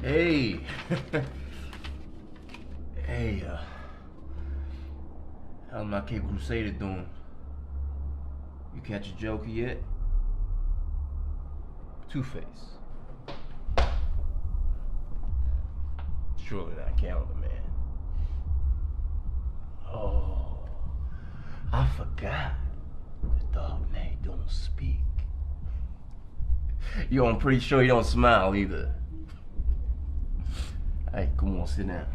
Hey. Hey, how's my Cape Crusader doing? You catch a Joker yet? Two-Face. Surely not Calendar Man. Oh, I forgot. The Dark Knight don't speak. Yo, I'm pretty sure he don't smile either. Hey, come on, sit down.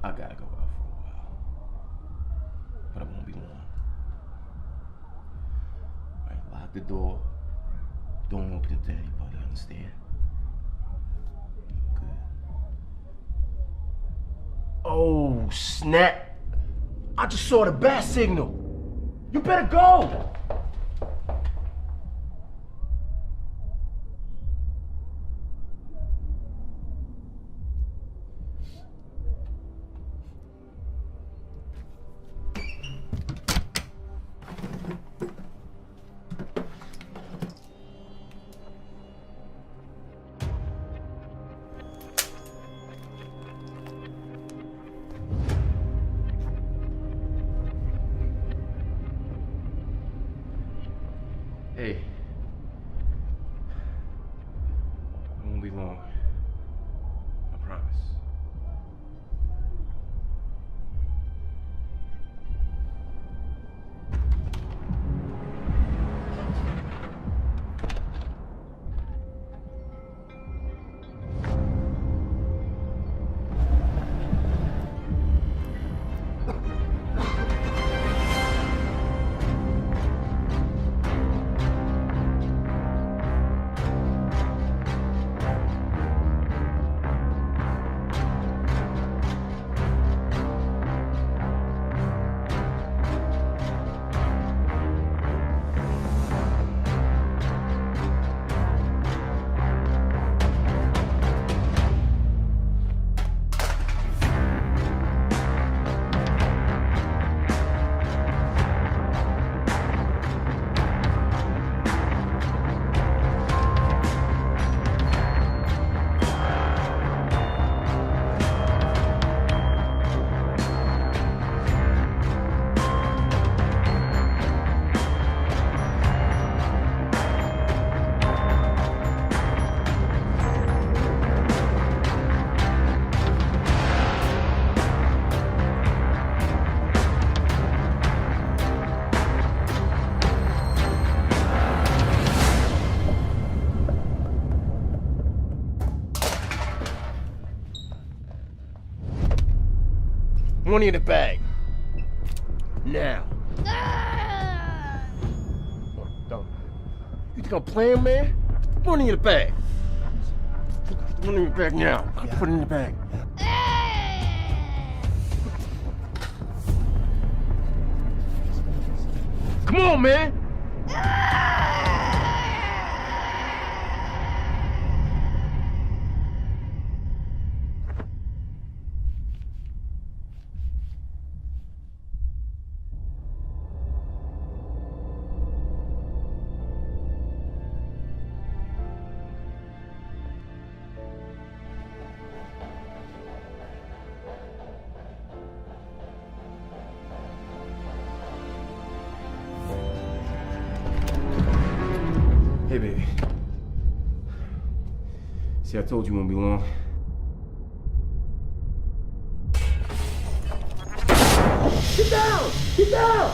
I gotta go out for a while, but I won't be long. All right, lock the door. Don't open it to anybody, understand? Good. Oh, snap. I just saw the bat signal. You better go. Hey, it won't be long. I promise. Money in the bag. Now. Don't. You think I'm playing, man? Money in the bag. Put the money in the bag now. Put it in the bag. Come on, man. Hey, baby. See, I told you it won't be long. Get down! Get down!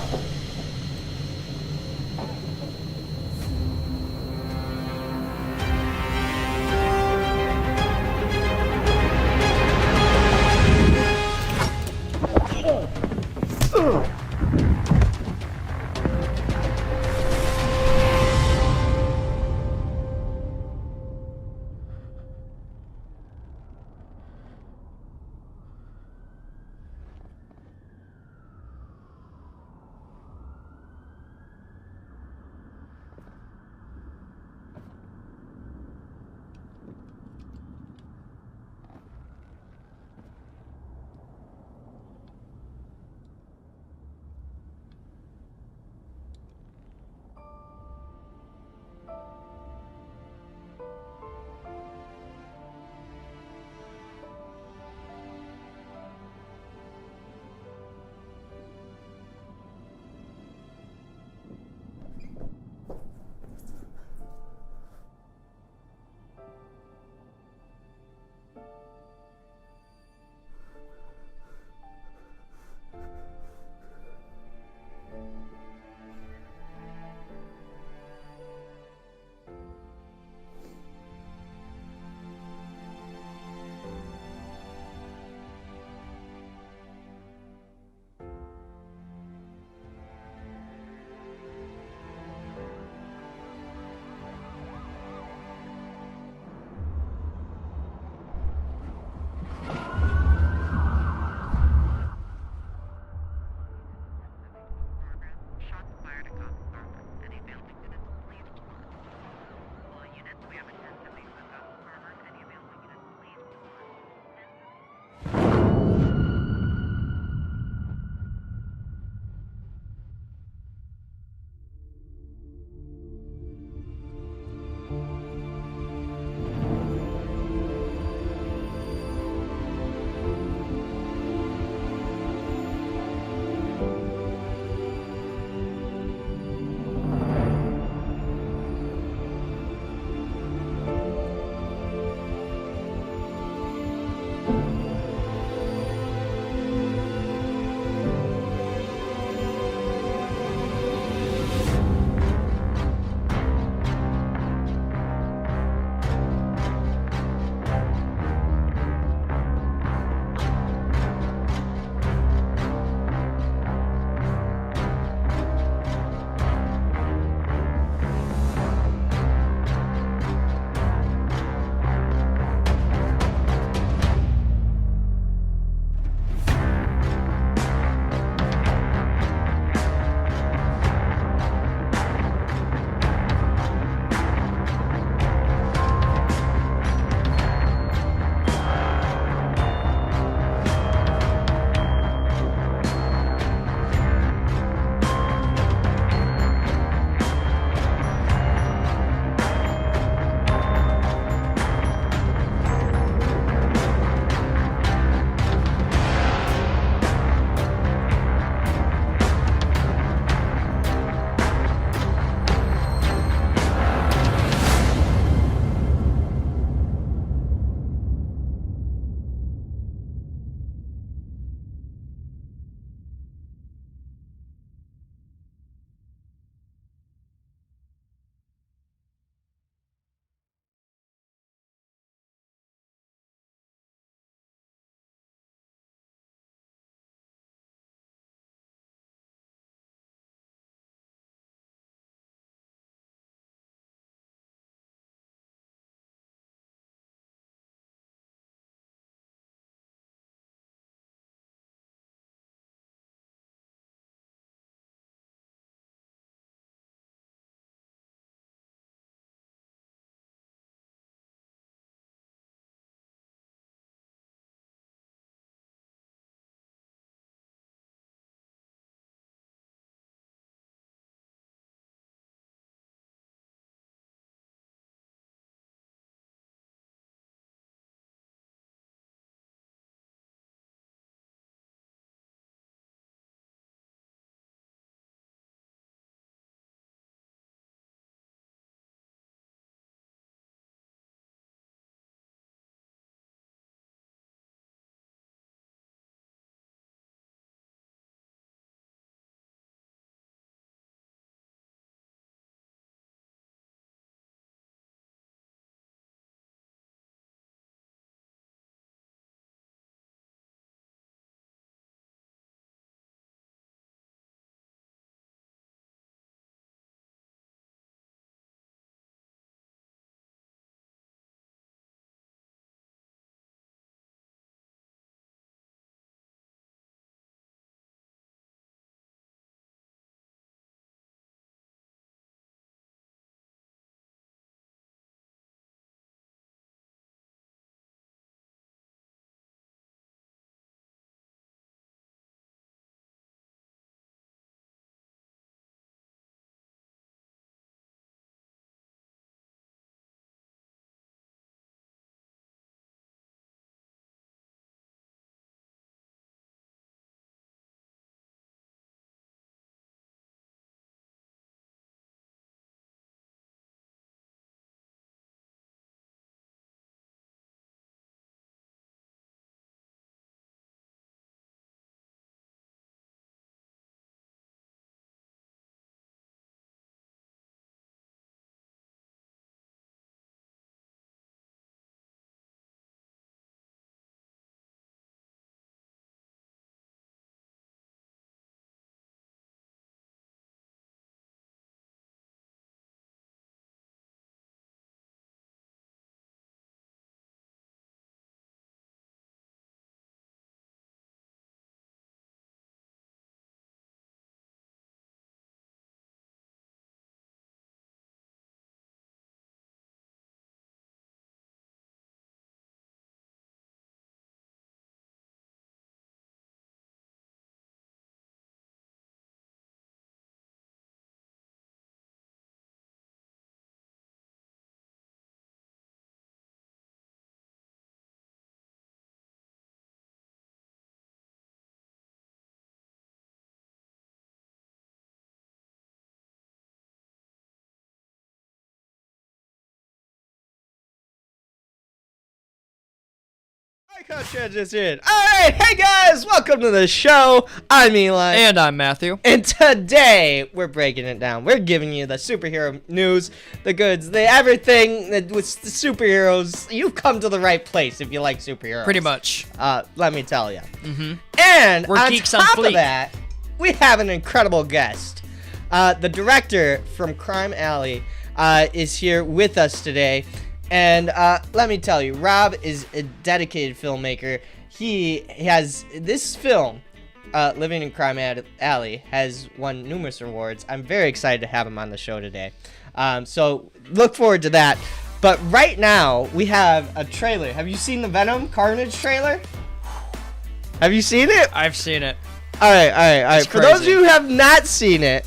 Transition. Alright, hey guys, welcome to the show. I'm Eli. And I'm Matthew. And today, we're breaking it down. We're giving you the superhero news, the goods, the everything that with the superheroes. You've come to the right place if you like superheroes. Pretty much. Let me tell you. And We're on geeks on top fleek. of that, we have an incredible guest. The director from Crime Alley is here with us today. And let me tell you, Rob is a dedicated filmmaker. He has this film, Living in Crime Alley, has won numerous awards. I'm very excited to have him on the show today. So look forward to that. But right now, we have a trailer. Have you seen the Venom Carnage trailer? Have you seen it? I've seen it. All right. For those of you who have not seen it,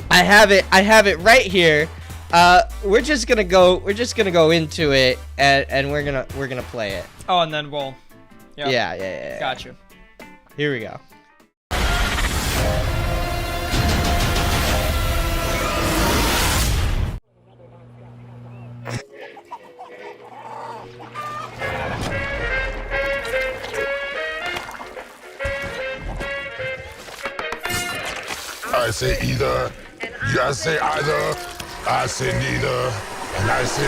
I have it right here. We're just gonna go into it, and we're gonna play it. Oh, and then we'll. Yep. Yeah. Got you. Here we go. I say either, you say either, I say neither, and I say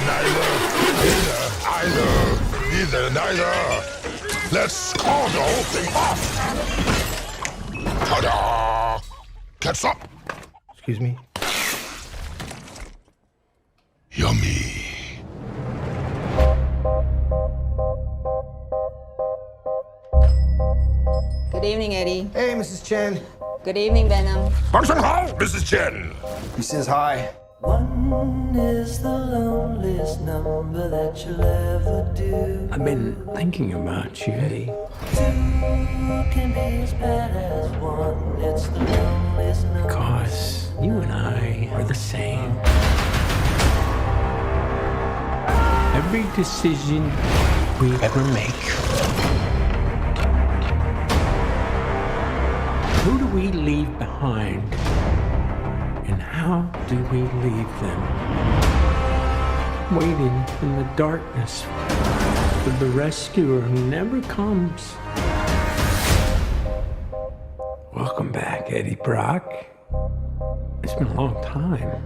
neither, neither. Let's call the whole thing off. Ta-da! Catch up. Excuse me? Yummy. Good evening, Eddie. Hey, Mrs. Chen. Good evening, Venom. Function Hall, Mrs. Chen. He says hi. One is the loneliest number that you'll ever do. I've been thinking about you, Eddie. Two can be as bad as one. It's the loneliest number. Because you and I are the same. Every decision we ever make. Who do we leave behind? And how do we leave them? Waiting in the darkness for the rescuer who never comes. Welcome back, Eddie Brock. It's been a long time.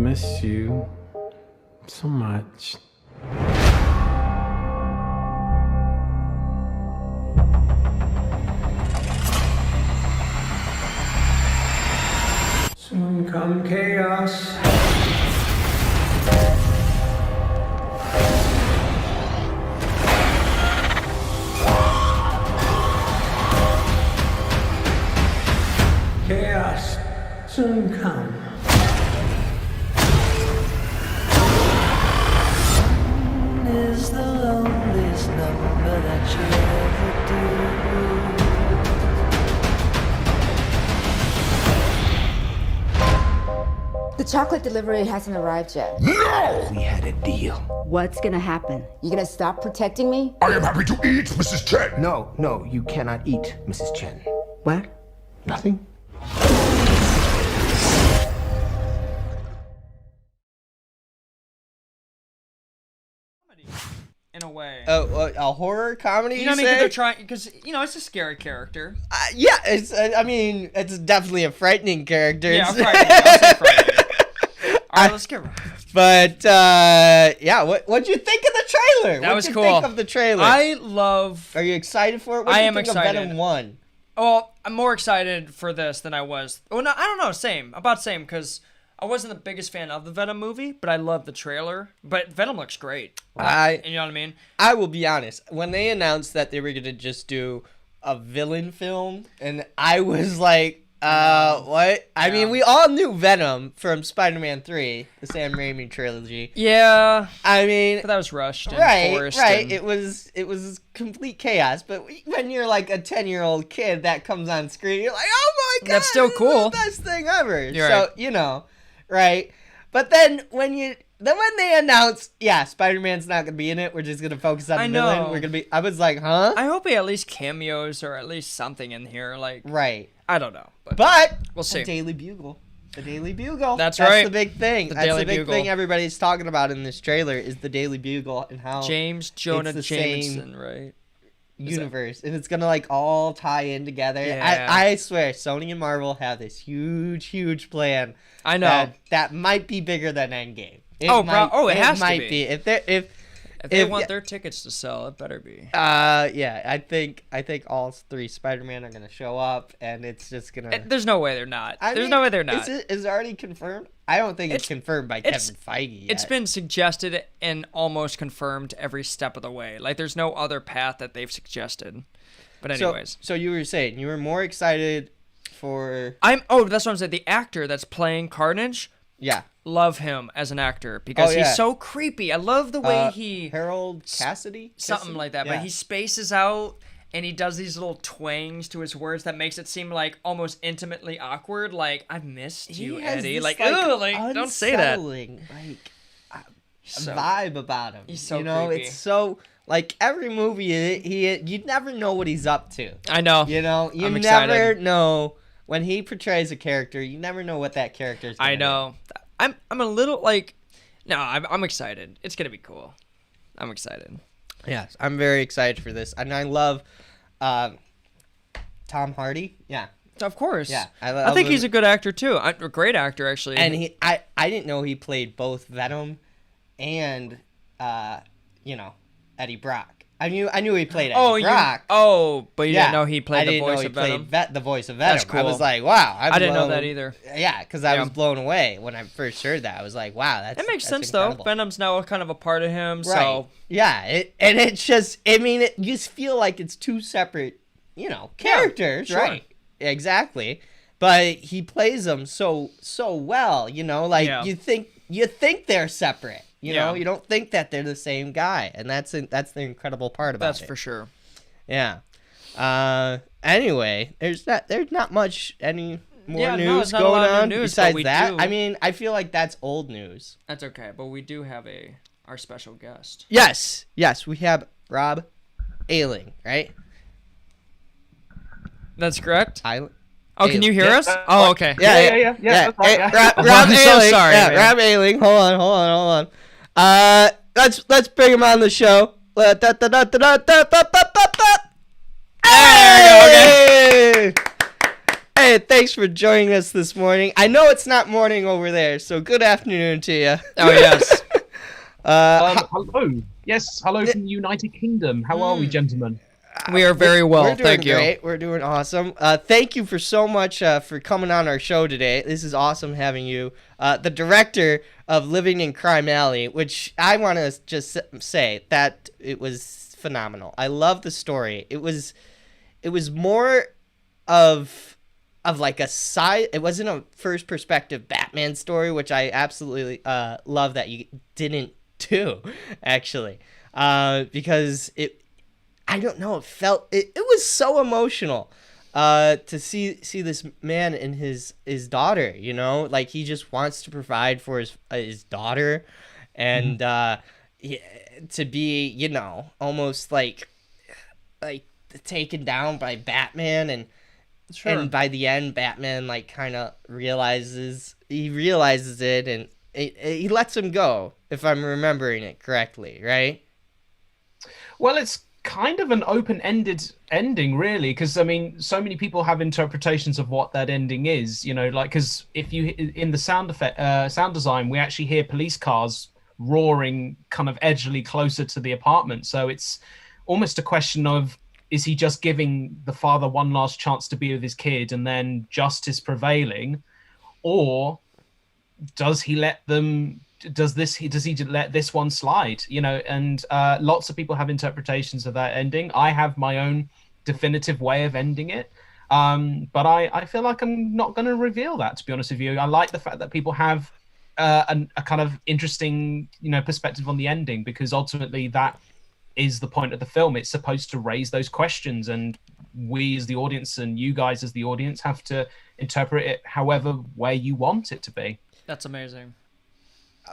Miss you so much. Soon come chaos. Chaos soon come. One is the loneliest number that you'll ever do. The chocolate delivery hasn't arrived yet. No! We had a deal. What's gonna happen? You gonna stop protecting me? I am happy to eat, Mrs. Chen. No, you cannot eat, Mrs. Chen. What? Nothing? In a way. A horror comedy? You know what I mean? Because they're trying. Because it's a scary character. Yeah, it's. I mean, it's definitely a frightening character. Yeah, frightening. I'll say frightening. All right, let's get. But yeah, what'd you think of the trailer? That was What'd cool. you think of the trailer? I love. Are you excited for it? What I do you am think excited. Of Venom 1? Well, I'm more excited for this than I was. Well, no, I don't know. Same. About same, because I wasn't the biggest fan of the Venom movie, but I love the trailer. But Venom looks great. You know what I mean? I will be honest. When they announced that they were gonna just do a villain film, and I was like, what? I mean, we all knew Venom from Spider-Man 3, the Sam Raimi trilogy. Yeah. I mean, But that was rushed and forced. right. And... It was complete chaos. But when you're like a 10-year-old kid that comes on screen, you're like, oh my god, That's still this is cool. the best thing ever. You're so right. you know, right? But then when they announced, yeah, Spider-Man's not gonna be in it, we're just gonna focus on the villain. know. I was like, huh? I hope he at least cameos or at least something in here. Like, Right. I don't know. But We'll see. a Daily Bugle. The Daily Bugle. That's That's right. the big thing. That's Daily the big Bugle. thing everybody's talking about in this trailer is the Daily Bugle and how James Jonah it's the same Jameson, right? universe, and it's gonna like all tie in together. Yeah. I swear, Sony and Marvel have this huge plan. I know. that might be bigger than Endgame. It has to might be. If they If they want their tickets to sell, it better be. yeah, I think all 3 Spider-Man are gonna show up, and it's just gonna. There's no way they're not. I There's mean, no way they're not. Is it already confirmed? I don't think it's confirmed by Kevin Feige yet. It's been suggested and almost confirmed every step of the way. Like, there's no other path that they've suggested. But anyways. So you were saying you were more excited for. That's what I'm saying. The actor that's playing Carnage, Yeah. love him as an actor because he's so creepy. I love the way he Harold Cassidy? something like that. Yeah. But he spaces out and he does these little twangs to his words that makes it seem like almost intimately awkward. Like, I've missed you, He has Eddie. this, Like, don't say that. unsettling, like So- vibe about him. He's so you know, creepy. it's so like every movie you never know what he's up to. I know. You know, you I'm never excited. know when he portrays a character. You never know what that character's. I gonna know. I'm a little like, no, I'm excited. It's gonna be cool. I'm excited. be. Yes, I'm very excited for this, and I love Tom Hardy. Yeah, Of course. Yeah, I think he's a good actor too. A great actor actually. and I didn't know he played both Venom and Eddie Brock. I knew he played Eddie Brock. But you didn't know he I played the didn't voice know he of Venom. played the voice of Venom. That's cool. I was like, wow. I didn't know that either. Yeah, because I Yeah. was blown away when I first heard that. I was like, wow, that's It makes that's sense incredible. though. Venom's now kind of a part of him, Right. so Yeah, and it's just, I mean, you just feel like it's 2 separate, characters, sure. right? Exactly. But he plays them so well, like Yeah. you think they're separate. You know, Yeah. you don't think that they're the same guy, and that's the incredible part about that's it. for sure. Yeah. Anyway, there's not much any more Yeah, no, news it's not a going lot of on new news, but besides we that. do. I mean, I feel like that's old news. That's okay, but we do have our special guest. Yes, we have Rob Ayling, right? That's correct. Ayling. Oh, can you hear us? Oh, okay. Yeah. that's right, yeah. Rob I'm so Ayling. sorry, Yeah, man. Rob Ayling. Hold on. Let's bring him on the show. Hey! Hey, thanks for joining us this morning. I know it's not morning over there, so good afternoon to you. Oh yes. Hello. Yes, hello from the United Kingdom. How are we, gentlemen? We are very well. We're doing Thank you. great. We're doing awesome. Thank you for so much for coming on our show today. This is awesome having you. The director of Living in Crime Alley, which I want to just say that it was phenomenal. I love the story. It was more of like a side. It wasn't a first perspective Batman story, which I absolutely love that you didn't do, actually, because I don't know. It was so emotional to see this man and his daughter. Like he just wants to provide for his daughter, and to be almost like taken down by Batman, and by the end Batman like kind of realizes it, and he lets him go, if I'm remembering it correctly, right? Well, it's kind of an open-ended ending, really, because I mean, so many people have interpretations of what that ending is. Because if you in the sound design, we actually hear police cars roaring kind of edgily closer to the apartment. So it's almost a question of, is he just giving the father one last chance to be with his kid and then justice prevailing, or does he let them? Does he let this one slide? And lots of people have interpretations of that ending. I have my own definitive way of ending it, but I feel like I'm not going to reveal that, to be honest with you. I like the fact that people have a kind of interesting, perspective on the ending, because ultimately that is the point of the film. It's supposed to raise those questions, and we as the audience and you guys as the audience have to interpret it however way you want it to be. That's amazing.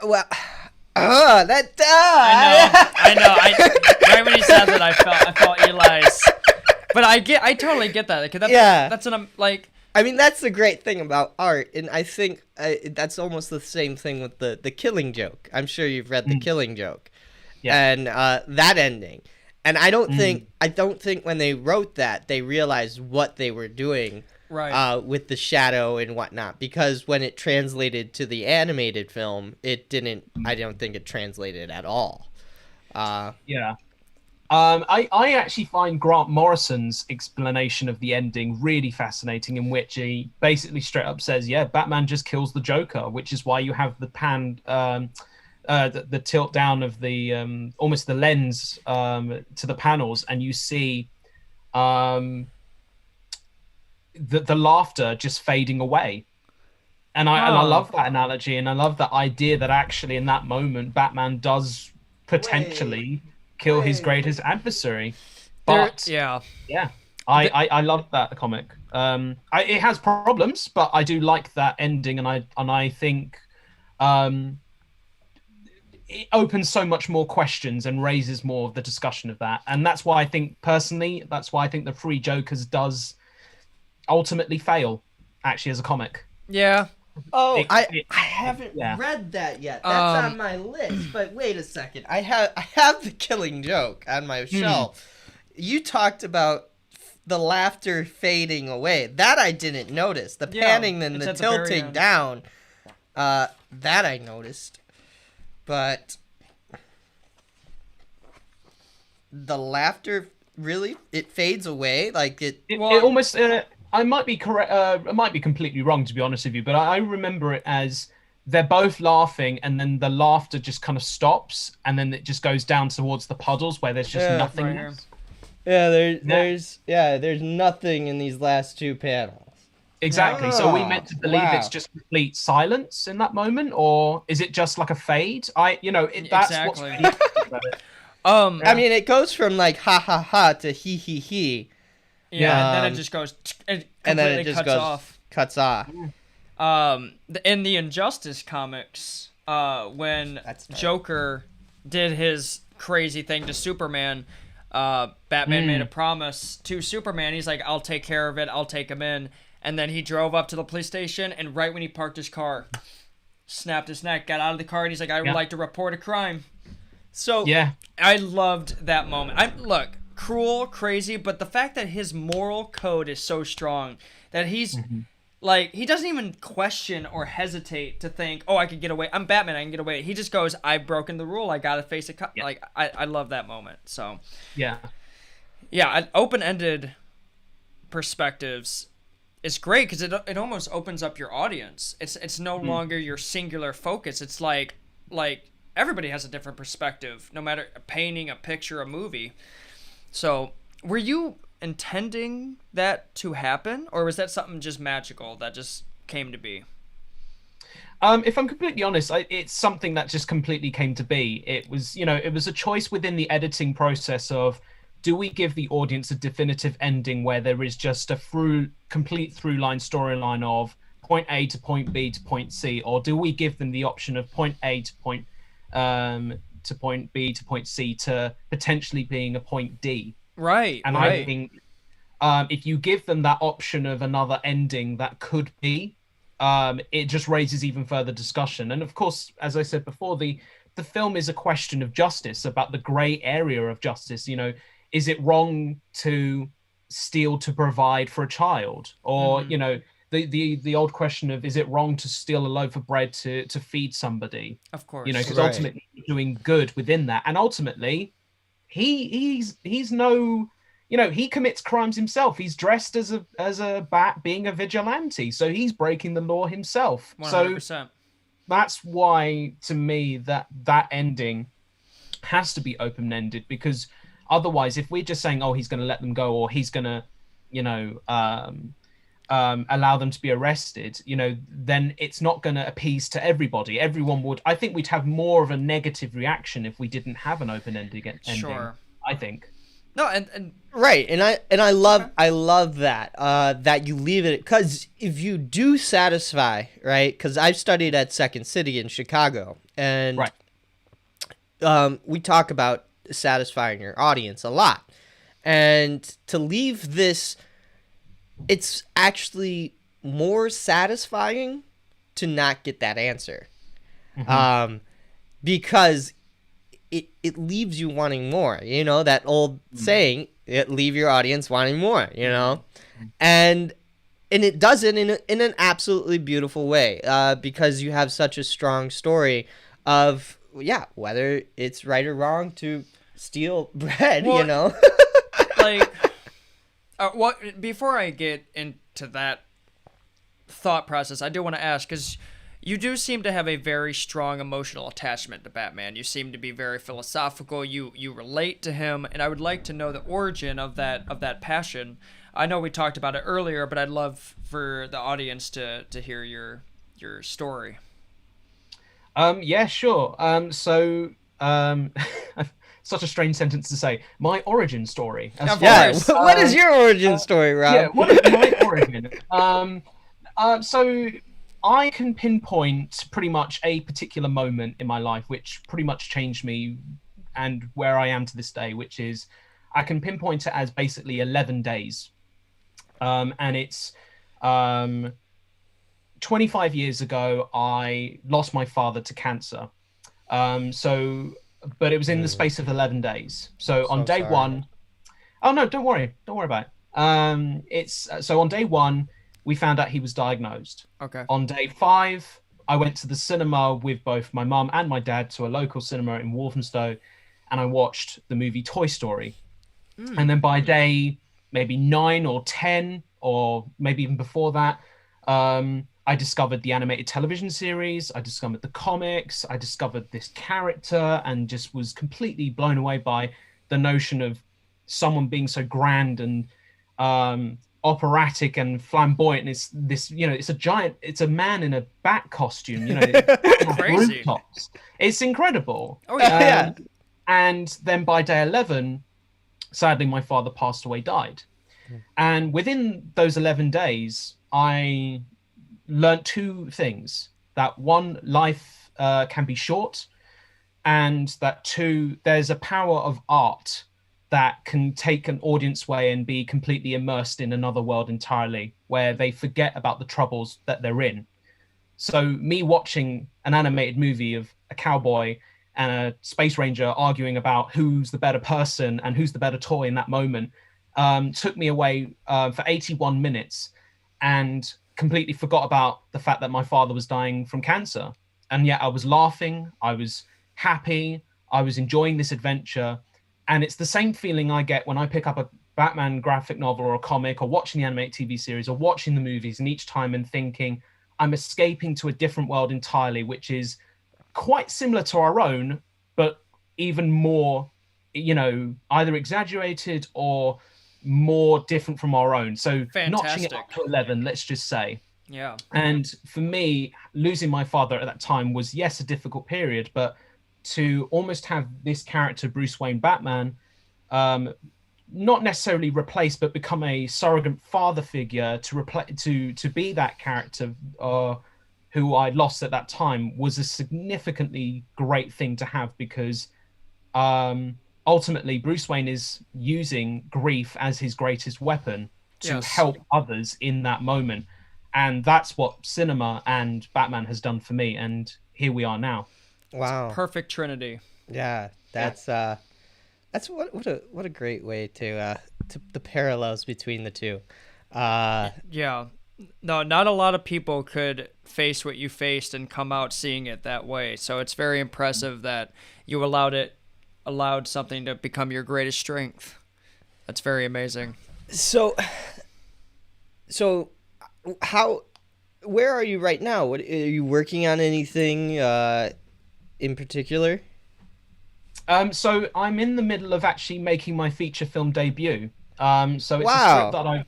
Well, I know. Right when he said that, I felt Eli's. But I totally get that. 'Cause that's an I mean, that's the great thing about art, and I think that's almost the same thing with the Killing Joke. I'm sure you've read the Killing Joke, and that ending. And I don't think when they wrote that they realized what they were doing, with the shadow and whatnot. Because when it translated to the animated film, it didn't. I don't think it translated at all. I actually find Grant Morrison's explanation of the ending really fascinating, in which he basically straight up says, yeah, Batman just kills the Joker, which is why you have the pan, the tilt down of the, almost the lens to the panels, and you see the laughter just fading away. And I love that analogy, and I love that idea that actually in that moment, Batman does potentially kill his greatest adversary. But I love that comic. It has problems, but I do like that ending, and I think it opens so much more questions and raises more of the discussion of that. And that's why I think the Three Jokers does ultimately fail, actually, as a comic. Yeah. Oh, I haven't read that yet. That's on my list. But wait a second, I have the Killing Joke on my shelf. You talked about the laughter fading away. That I didn't notice. The panning and the tilting down. That I noticed. But the laughter really it fades away. Like it almost. I might be correct. I might be completely wrong, to be honest with you, but I remember it as they're both laughing, and then the laughter just kind of stops, and then it just goes down towards the puddles where there's just nothing. There's nothing in these last two panels. Exactly. So are we meant to believe it's just complete silence in that moment, or is it just like a fade? That's what's really interesting about it. I mean, it goes from like ha ha ha to he he he. Yeah, and then it just goes, and then it just cuts off. In the Injustice comics, when Joker did his crazy thing to Superman, Batman made a promise to Superman. He's like, I'll take care of it. I'll take him in. And then he drove up to the police station, and right when he parked his car, snapped his neck, got out of the car, and he's like, I would like to report a crime. So I loved that moment. Look, cruel, crazy, but the fact that his moral code is so strong that he's like, he doesn't even question or hesitate to think, oh, I could get away. I'm Batman, I can get away. He just goes, I've broken the rule. I gotta face it. Like, I love that moment. So open-ended perspectives is great because it almost opens up your audience. It's no longer your singular focus. It's like everybody has a different perspective, no matter a painting, a picture, a movie. So, were you intending that to happen, or was that something just magical that just came to be? If I'm completely honest, it's something that just completely came to be. It was a choice within the editing process of, do we give the audience a definitive ending where there is just a complete through-line storyline of point A to point B to point C, or do we give them the option of point A to point B to point C to potentially being a point D? Right. And I think if you give them that option of another ending that could be, it just raises even further discussion. And of course, as I said before, the film is a question of justice, about the gray area of justice. Is it wrong to steal to provide for a child? Or, the old question of, is it wrong to steal a loaf of bread to feed somebody? Of course. Because ultimately you're doing good within that. And ultimately, he's no, he commits crimes himself. He's dressed as a bat, being a vigilante. So he's breaking the law himself. 100%. So that's why, to me, that ending has to be open-ended, because otherwise, if we're just saying, oh, he's going to let them go, or he's going to, allow them to be arrested, then it's not going to appease to everybody. I think we'd have more of a negative reaction if we didn't have an open-ended ending. Sure. I think. No, and right, and I love that that you leave it, because if you do satisfy, right? Because I've studied at Second City in Chicago, and we talk about satisfying your audience a lot, and to leave this, it's actually more satisfying to not get that answer. Because it leaves you wanting more, you know, that old saying, it leave your audience wanting more, you know, and it does it in an absolutely beautiful way, because you have such a strong story of, whether it's right or wrong to steal bread, you know. Like, before I get into that thought process, I do want to ask, because you do seem to have a very strong emotional attachment to Batman. You seem to be very philosophical. You relate to him, and I would like to know the origin of that passion. I know we talked about it earlier, but I'd love for the audience to hear your story. Yeah, sure. Such a strange sentence to say. My origin story. What is your origin story, Rob? Yeah, what is my origin? So I can pinpoint pretty much a particular moment in my life which pretty much changed me and where I am to this day, which is, I can pinpoint it as basically 11 days. And it's 25 years ago, I lost my father to cancer. But it was in the space of 11 days. So on day one, oh no, don't worry about it. So on day one, we found out he was diagnosed. Okay. On day 5, I went to the cinema with both my mum and my dad to a local cinema in Walthamstow, and I watched the movie Toy Story. And then by day maybe 9 or 10, or maybe even before that, I discovered the animated television series, I discovered the comics, I discovered this character, and just was completely blown away by the notion of someone being so grand and operatic and flamboyant. And it's this, you know, it's a man in a bat costume, you know, crazy. rooftops. It's incredible. Oh yeah. And then by day 11, sadly, my father passed away, died. And within those 11 days, I learned 2 things. That 1, life can be short, and that 2, there's a power of art that can take an audience away and be completely immersed in another world entirely, where they forget about the troubles that they're in. So me watching an animated movie of a cowboy and a space ranger arguing about who's the better person and who's the better toy in that moment took me away for 81 minutes and completely forgot about the fact that my father was dying from cancer. And yet I was laughing, I was happy, I was enjoying this adventure. And it's the same feeling I get when I pick up a Batman graphic novel or a comic, or watching the animated TV series, or watching the movies, and each time and thinking I'm escaping to a different world entirely, which is quite similar to our own, but even more, you know, either exaggerated or more different from our own. So notching it up to 11, let's just say. Yeah. And for me, losing my father at that time was, yes, a difficult period, but to almost have this character, Bruce Wayne Batman, not necessarily replace, but become a surrogate father figure to be that character who I lost at that time, was a significantly great thing to have, because ultimately Bruce Wayne is using grief as his greatest weapon to help others in that moment. And that's what cinema and Batman has done for me. And here we are now. Wow. Perfect trinity. Yeah, that's what a great way to the parallels between the two. Yeah. No, not a lot of people could face what you faced and come out seeing it that way. So it's very impressive that you allowed something to become your greatest strength. That's very amazing. So where are you right now? Are you working on anything in particular? So I'm in the middle of actually making my feature film debut. So it's a script that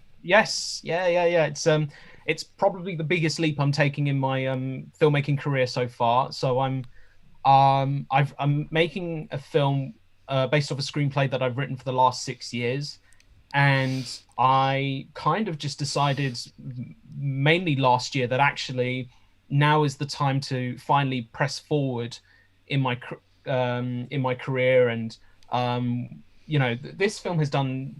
it's probably the biggest leap I'm taking in my filmmaking career so far. So I'm making a film based off a screenplay that I've written for the last 6 years. And I kind of just decided mainly last year that actually now is the time to finally press forward in my career. And you know, this film has done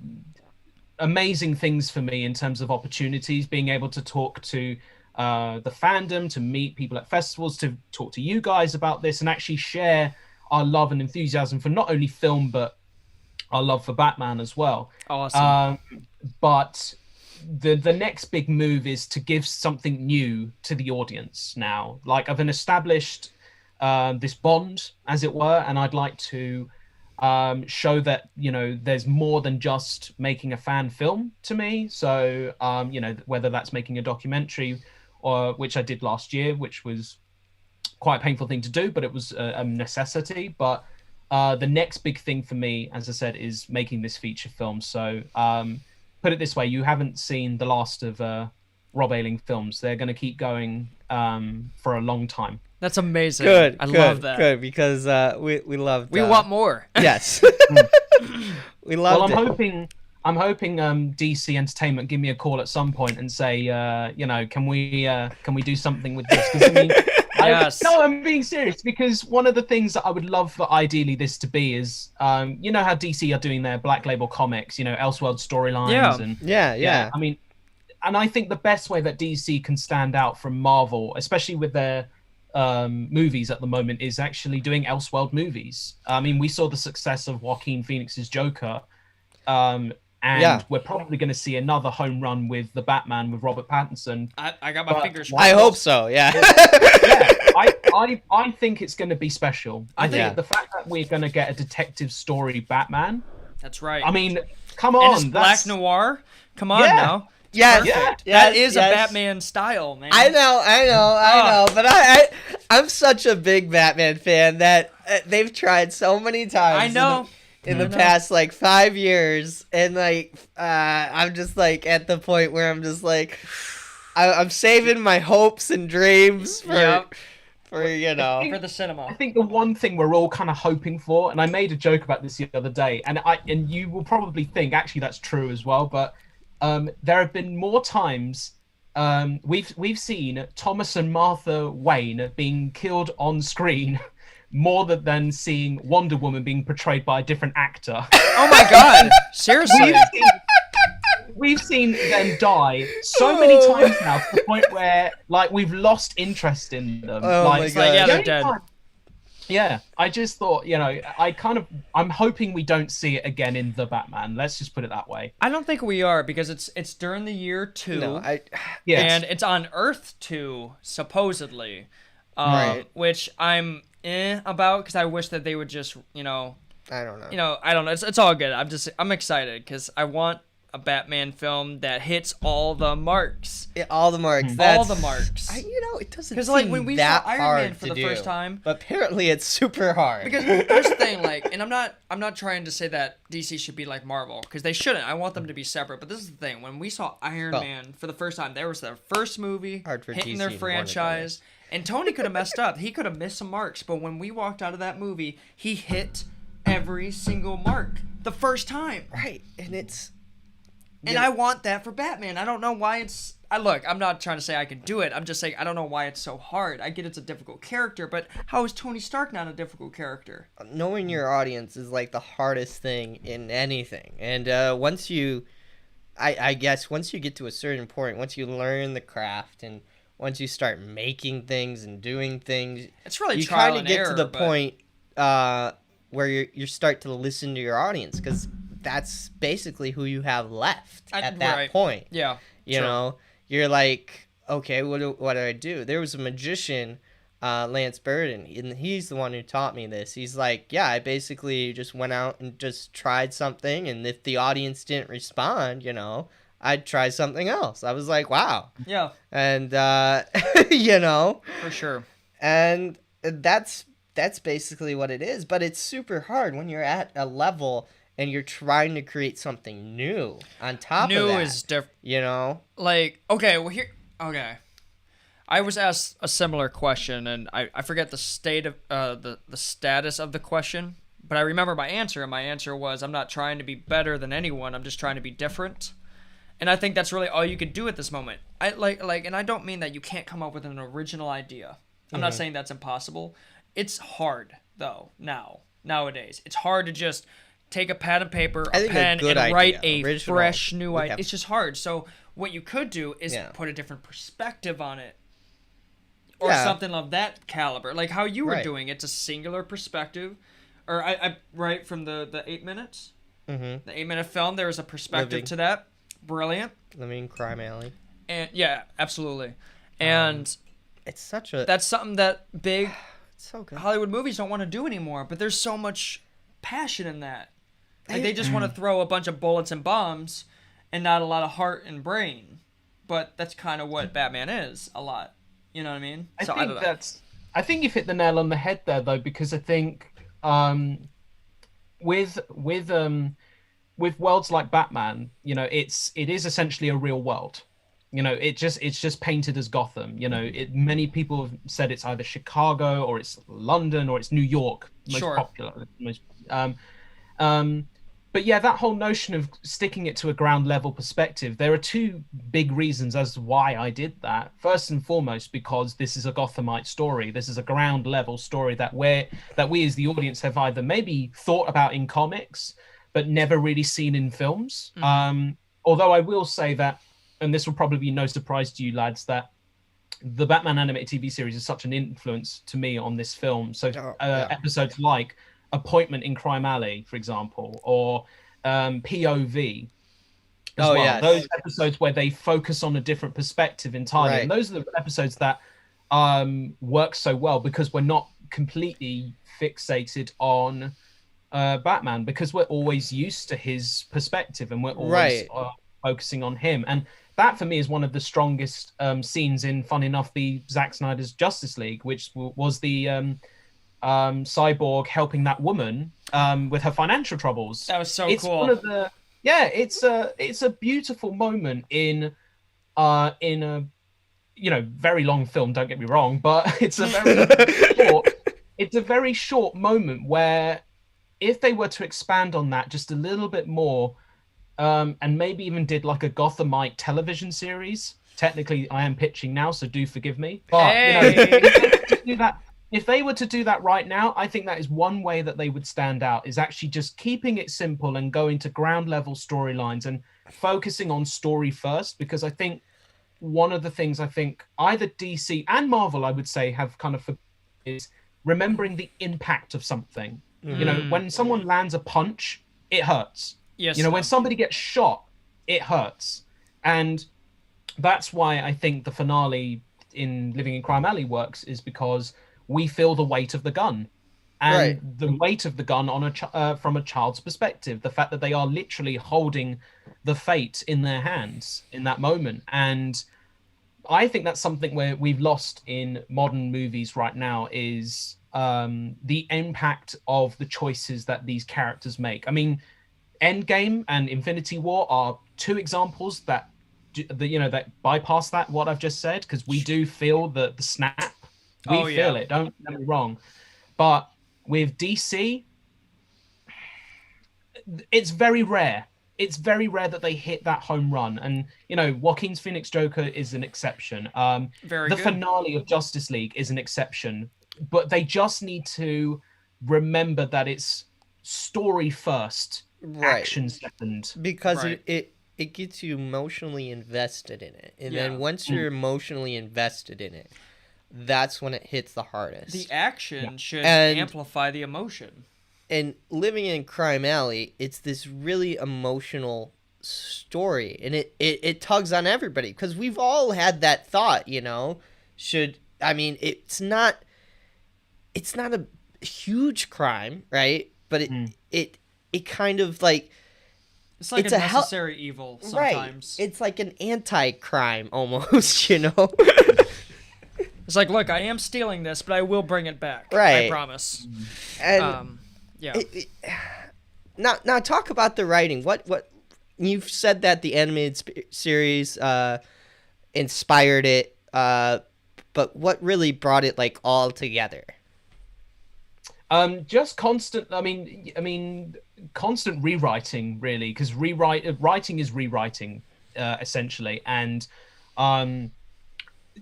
amazing things for me in terms of opportunities, being able to talk to the fandom, to meet people at festivals, to talk to you guys about this, and actually share our love and enthusiasm for not only film but our love for Batman as well. Awesome. But the next big move is to give something new to the audience now. Like, I've established this bond, as it were, and I'd like to show that, you know, there's more than just making a fan film to me. So, you know, whether that's making a documentary, or which I did last year, which was quite a painful thing to do, but it was a necessity. But the next big thing for me, as I said, is making this feature film. So put it this way, you haven't seen the last of Rob Ayling films. They're going to keep going for a long time. That's amazing. Good. I love that. Good, because we loved. We want more. Yes. We loved Well, I'm hoping DC Entertainment give me a call at some point and say, you know, can we do something with this? 'Cause, I mean, Yes. no, I'm being serious, because one of the things that I would love for ideally this to be is, you know how DC are doing their Black Label comics, you know, Elseworld storylines. Yeah. And Yeah. I mean, and I think the best way that DC can stand out from Marvel, especially with their movies at the moment, is actually doing Elseworld movies. I mean, we saw the success of Joaquin Phoenix's Joker, and we're probably going to see another home run with the Batman with Robert Pattinson. I got my fingers crossed. I hope so. Yeah. I think it's going to be special. I think the fact that we're going to get a detective story Batman. That's right. I mean, come And on, it's black noir. Come on Yeah. now. Yes. Perfect. Yes, That is yes. a Batman style, man. I know, but I'm such a big Batman fan that they've tried so many times. I know. In the past, like, 5 years, and like, I'm just like at the point where I'm just like, I'm saving my hopes and dreams for you know, for the cinema. I think the one thing we're all kind of hoping for, and I made a joke about this the other day, and you will probably think actually that's true as well, but there have been more times we've seen Thomas and Martha Wayne being killed on screen more than seeing Wonder Woman being portrayed by a different actor. Oh my god! Seriously. We've seen them die so many times now, to the point where, like, we've lost interest in them. Oh like, my God. Yeah, the they're only dead. Yeah, I just thought, you know, I'm hoping we don't see it again in The Batman. Let's just put it that way. I don't think we are, because it's during the year 2. no, And it's on Earth 2, supposedly. Right. Which I'm about, because I wish that they would just, I don't know. I don't know. It's all good. I'm excited, because I want a Batman film that hits all the marks. Yeah, all the marks. All the marks. It doesn't Because seem like when we that saw Iron hard Man for to the do. first time, But apparently it's super hard. because here's the thing, like, and I'm not trying to say that DC should be like Marvel, because they shouldn't. I want them to be separate. But this is the thing: when we saw Iron Man for the first time, there was their first movie Hard for hitting DC their and Warner franchise, and Tony could have messed up. He could have missed some marks. But when we walked out of that movie, he hit every single mark the first time. Right, and it's. And I want that for Batman. I don't know why it's... Look, I'm not trying to say I can do it. I'm just saying I don't know why it's so hard. I get it's a difficult character, but how is Tony Stark not a difficult character? Knowing your audience is like the hardest thing in anything. And once you... I guess once you get to a certain point, once you learn the craft and once you start making things and doing things... It's really you trial kind and of get error, to the but... point where you start to listen to your audience, because that's basically who you have left at that right. point. Yeah. You true. know, you're like, okay, what do I do? There was a magician, Lance Burden, and he's the one who taught me this. He's like, yeah, I basically just went out and just tried something, and if the audience didn't respond, you know, I'd try something else. I was like, wow. Yeah. And, you know. For sure. And that's basically what it is. But it's super hard when you're at a level and you're trying to create something new on top of that. New is different. You know? Like, okay, well, here... Okay. I was asked a similar question, and I forget the state of... the status of the question, but I remember my answer, and my answer was, I'm not trying to be better than anyone, I'm just trying to be different. And I think that's really all you could do at this moment. And I don't mean that you can't come up with an original idea. I'm not saying that's impossible. It's hard, though, nowadays. It's hard to just take a pad and paper, I a think a pen, good and write idea. a Original fresh new would idea. have- It's just hard. So what you could do is Yeah. put a different perspective on it. Or Yeah. something of that caliber. Like how you were Right. doing. It's a singular perspective. Or I right from the 8 minutes? Mm-hmm. The 8-minute film, there was a perspective Living. to that. Brilliant. Living in Crime Alley. And yeah, absolutely. And It's such a... that's something that big It's so good. Hollywood movies don't want to do anymore, but there's so much passion in that. Like they just want to throw a bunch of bullets and bombs and not a lot of heart and brain. But that's kind of what Batman is a lot. You know what I mean? I don't think know. I think you've hit the nail on the head there, though, because I think with worlds like Batman, you know, it is essentially a real world. You know, it's just painted as Gotham. You know, many people have said it's either Chicago or it's London or it's New York, most Sure. popular. But yeah, that whole notion of sticking it to a ground level perspective, there are two big reasons as to why I did that. First and foremost, because this is a Gothamite story. This is a ground level story that we as the audience have either maybe thought about in comics, but never really seen in films. Although I will say that, and this will probably be no surprise to you lads, that the Batman animated TV series is such an influence to me on this film. So episodes like Appointment in Crime Alley, for example, or POV as well. yes. Those episodes where they focus on a different perspective entirely. Right. And those are the episodes that work so well because we're not completely fixated on Batman, because we're always used to his perspective and we're always focusing on him. And that for me is one of the strongest scenes in, fun enough, the Zack Snyder's Justice League, which was the Cyborg helping that woman with her financial troubles. That was so it's cool. One of the it's a beautiful moment in a very long film. Don't get me wrong, but it's a very short moment where if they were to expand on that just a little bit more, and maybe even did like a Gothamite television series. Technically, I am pitching now, so do forgive me. But if they were to do that right now, I think that is one way that they would stand out, is actually just keeping it simple and going to ground level storylines and focusing on story first. Because I think one of the things I think either DC and Marvel, I would say, have kind of is remembering the impact of something. You know, when someone lands a punch, it hurts. Yes. You know, when somebody gets shot, it hurts. And that's why I think the finale in Living in Crime Alley works, is because we feel the weight of the gun, and the weight of the gun on from a child's perspective, the fact that they are literally holding the fate in their hands in that moment. And I think that's something where we've lost in modern movies right now, is the impact of the choices that these characters make. I mean, Endgame and Infinity War are two examples that that bypass that, what I've just said, because we do feel the snap. We feel it, don't get me wrong. But with DC, it's very rare. It's very rare that they hit that home run. And, you know, Joaquin's Phoenix Joker is an exception. Very the good. finale of Justice League is an exception. But they just need to remember that it's story first, action second. Because it gets you emotionally invested in it. And then once you're emotionally invested in it, that's when it hits the hardest. The action should amplify the emotion. And Living in Crime Alley, it's this really emotional story, and it tugs on everybody, because we've all had that thought, you know, it's not a huge crime, right? But it kind of like, it's like a necessary evil sometimes. Right. It's like an anti-crime almost, you know. It's like, look, I am stealing this, but I will bring it back. Right. I promise. And now talk about the writing. What you've said that the animated series inspired it, but what really brought it like all together? Just constant. I mean, constant rewriting, really, because writing is rewriting, essentially, and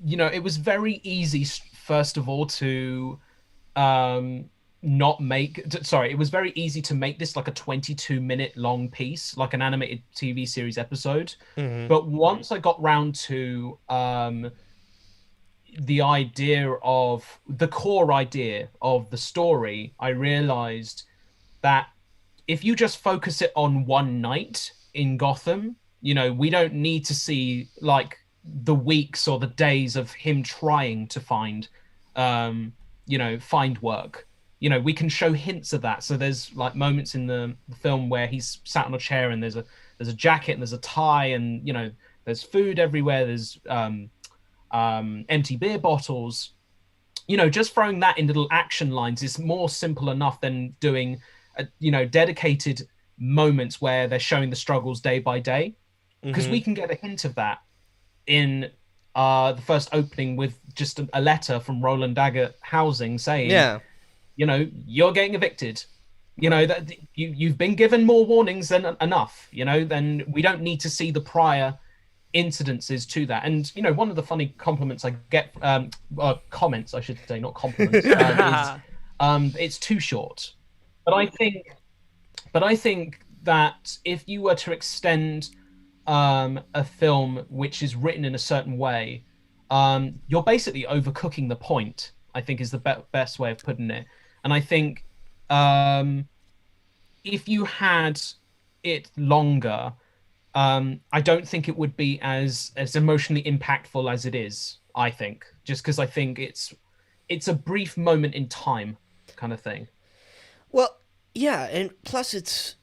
you know, it was very easy, first of all, to not make sorry it was very easy to make this like a 22-minute long piece, like an animated TV series episode. But once I got round to the idea of the core idea of the story, I realized that if you just focus it on one night in Gotham, you know, we don't need to see like the weeks or the days of him trying to find find work. You know, we can show hints of that. So there's like moments in the film where he's sat on a chair and there's a jacket and there's a tie, and you know, there's food everywhere, there's empty beer bottles. You know, just throwing that in little action lines is more simple enough than doing dedicated moments where they're showing the struggles day by day, because we can get a hint of that in the first opening with just a letter from Roland Daggett Housing saying, you know, you're getting evicted. You know, that you've been given more warnings than enough. You know, then we don't need to see the prior incidences to that. And you know, one of the funny compliments I get, comments I should say, not compliments, is it's too short. But I think that if you were to extend a film which is written in a certain way, you're basically overcooking the point, I think is the best way of putting it. And I think if you had it longer, I don't think it would be as emotionally impactful as it is, I think, just because I think it's a brief moment in time kind of thing. Well, yeah, and plus it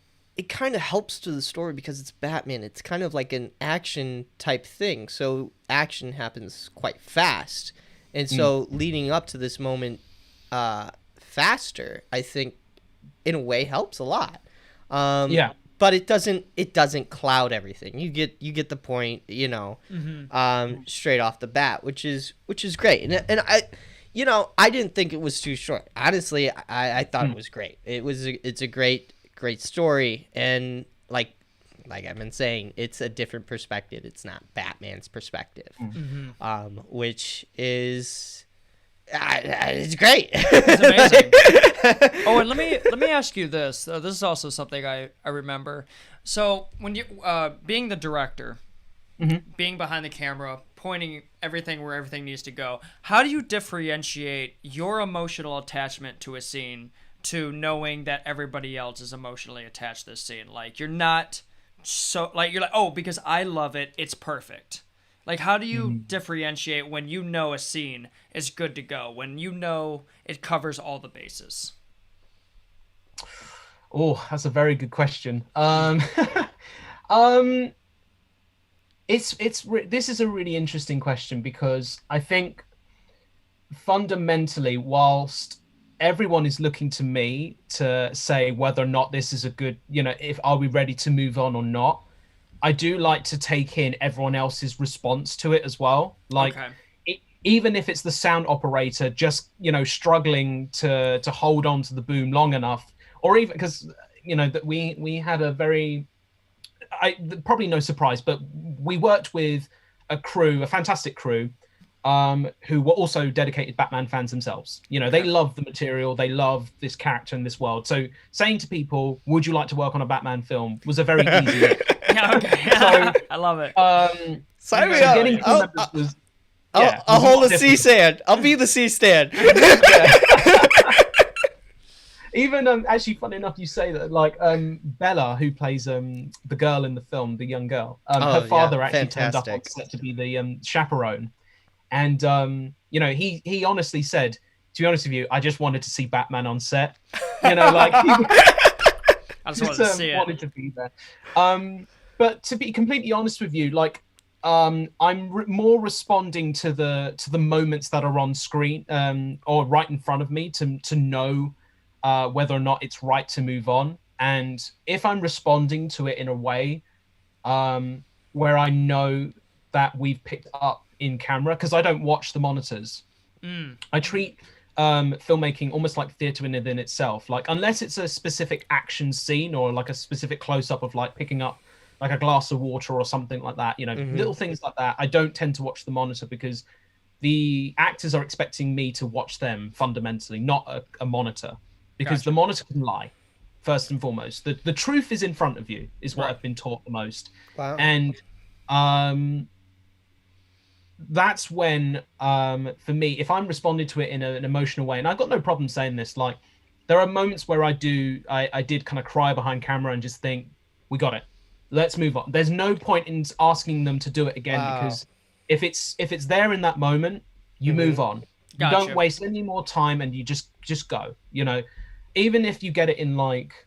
kind of helps to the story because it's Batman. It's kind of like an action type thing, so action happens quite fast. And so leading up to this moment faster, I think in a way helps a lot. But it doesn't cloud everything. You get the point, you know, straight off the bat, which is great. And I didn't think it was too short. Honestly, I thought it was great. It's a great story, and like I've been saying, it's a different perspective. It's not Batman's perspective, which is it's great. It's amazing. Oh, and let me ask you this. This is also something I remember. So when you being the director, being behind the camera, pointing everything where everything needs to go, how do you differentiate your emotional attachment to a scene to knowing that everybody else is emotionally attached to this scene? Like, you're not so, like, you're like, oh, because I love it, it's perfect. Like, how do you differentiate when you know a scene is good to go, when you know it covers all the bases? Oh, that's a very good question. This is a really interesting question, because I think fundamentally, whilst everyone is looking to me to say whether or not this is a good, you know, are we ready to move on or not, I do like to take in everyone else's response to it as well. Like, even if it's the sound operator just, you know, struggling to hold on to the boom long enough, or even because, you know, that we had a very, probably no surprise, but we worked with a fantastic crew, who were also dedicated Batman fans themselves. You know, they love the material, they love this character in this world. So saying to people, would you like to work on a Batman film, was a very easy. So, I love it. Sign me up. I'll hold the C stand. I'll be the C stand. Even actually, funny enough, you say that. Like Bella, who plays the girl in the film, the young girl, her father actually turned up on set to be the chaperone, and you know, he honestly said, to be honest with you, I just wanted to see Batman on set. You know, like I just wanted to see it. Wanted to be there. But to be completely honest with you, like I'm more responding to the moments that are on screen or right in front of me to know whether or not it's right to move on. And if I'm responding to it in a way where I know that we've picked up in camera, because I don't watch the monitors. I treat filmmaking almost like theater within itself. Like, unless it's a specific action scene or like a specific close-up of like picking up like a glass of water or something like that, you know, little things like that, I don't tend to watch the monitor, because the actors are expecting me to watch them fundamentally, not a monitor. because Gotcha. the monitor can lie. First and foremost, the truth is in front of you, is what Right. I've been taught the most. Wow. And that's when, for me, if I'm responding to it in an emotional way, and I've got no problem saying this, like there are moments where I did kind of cry behind camera and just think, we got it, let's move on. There's no point in asking them to do it again, because if it's there in that moment, you move on. You Gotcha. don't waste any more time, and you just go. You know, even if you get it in like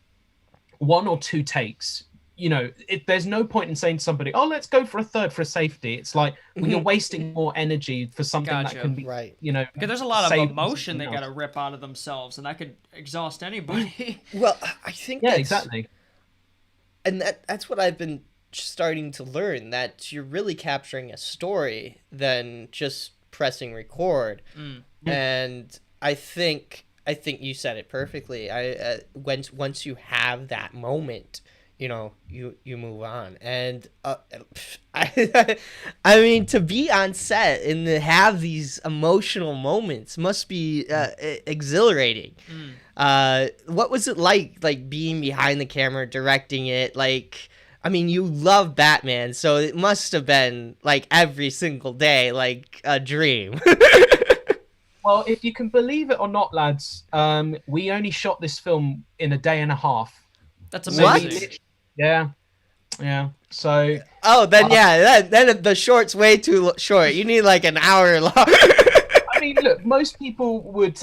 1 or 2 takes, you know, there's no point in saying to somebody, oh, let's go for a third for safety. It's like, well, you're wasting more energy for something Gotcha. that can be, Right. you know, Because there's a lot of saved emotion they something got to else. rip out of themselves, and that could exhaust anybody. Well, I think Yeah, that's, exactly. and that's what I've been starting to learn, that you're really capturing a story than just pressing record. And I think you said it perfectly. Once you have that moment, you know, you move on. And I mean, to be on set and to have these emotional moments must be exhilarating. What was it like being behind the camera, directing it? Like, I mean, you love Batman, so it must have been like every single day, like a dream. Well, if you can believe it or not, lads, we only shot this film in a day and a half. That's So we amazing. yeah. So Oh, then then the short's way too short. You need like an hour long. I mean, look, most people would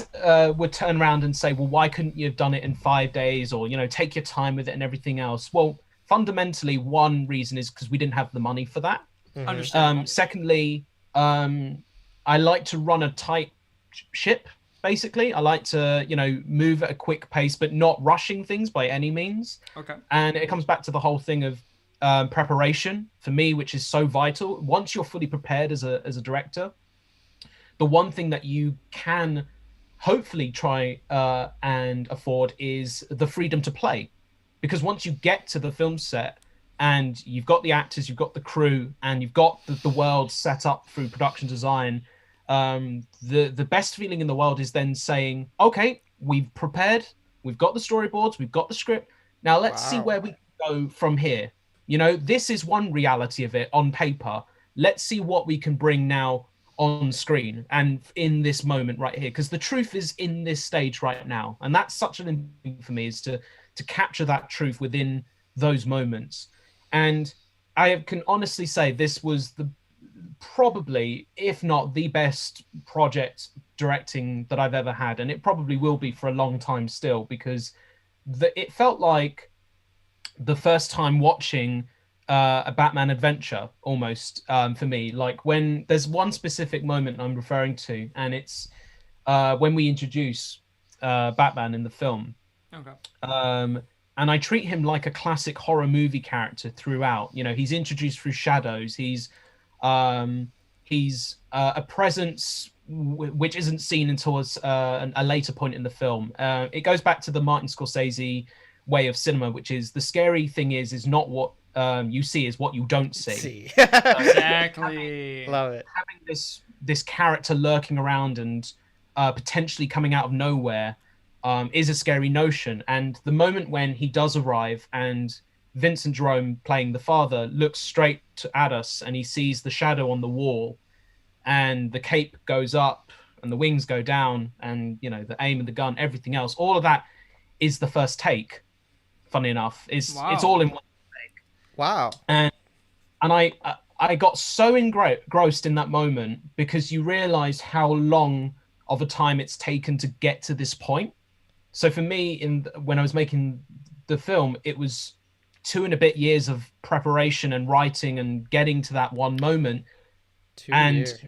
turn around and say, well, why couldn't you have done it in 5 days, or, you know, take your time with it and everything else? Well, fundamentally, one reason is because we didn't have the money for that. Understandable. Secondly, I like to run a tight ship. Basically, I like to, you know, move at a quick pace, but not rushing things by any means. Okay. And it comes back to the whole thing of preparation for me, which is so vital. Once you're fully prepared as a director, the one thing that you can hopefully try and afford is the freedom to play. Because once you get to the film set and you've got the actors, you've got the crew, and you've got the world set up through production design, the best feeling in the world is then saying, okay, we've prepared, we've got the storyboards, we've got the script, now let's see where we go from here. You know, this is one reality of it on paper. Let's see what we can bring now on screen and in this moment right here, because the truth is in this stage right now, and that's such an important thing for me, is to capture that truth within those moments. And I can honestly say this was probably, if not the best project directing that I've ever had, and it probably will be for a long time still, because it felt like the first time watching a Batman adventure almost, for me. Like, when there's one specific moment I'm referring to, and it's when we introduce Batman in the film. Okay. And I treat him like a classic horror movie character throughout. You know, he's introduced through shadows. He's a presence which isn't seen until a later point in the film. It goes back to the Martin Scorsese way of cinema, which is the scary thing is not what you see, is what you don't see. Exactly. Love it. Having this character lurking around and potentially coming out of nowhere is a scary notion. And the moment when he does arrive and Vincent Jerome, playing the father, looks straight at us and he sees the shadow on the wall, and the cape goes up and the wings go down, and, you know, the aim of the gun, everything else, all of that is the first take. Funny enough, it's all in one take. Wow. And I got so engrossed in that moment, because you realize how long of a time it's taken to get to this point. So for me, when I was making the film, it was 2 and a bit years of preparation and writing and getting to that one moment. 2 and years.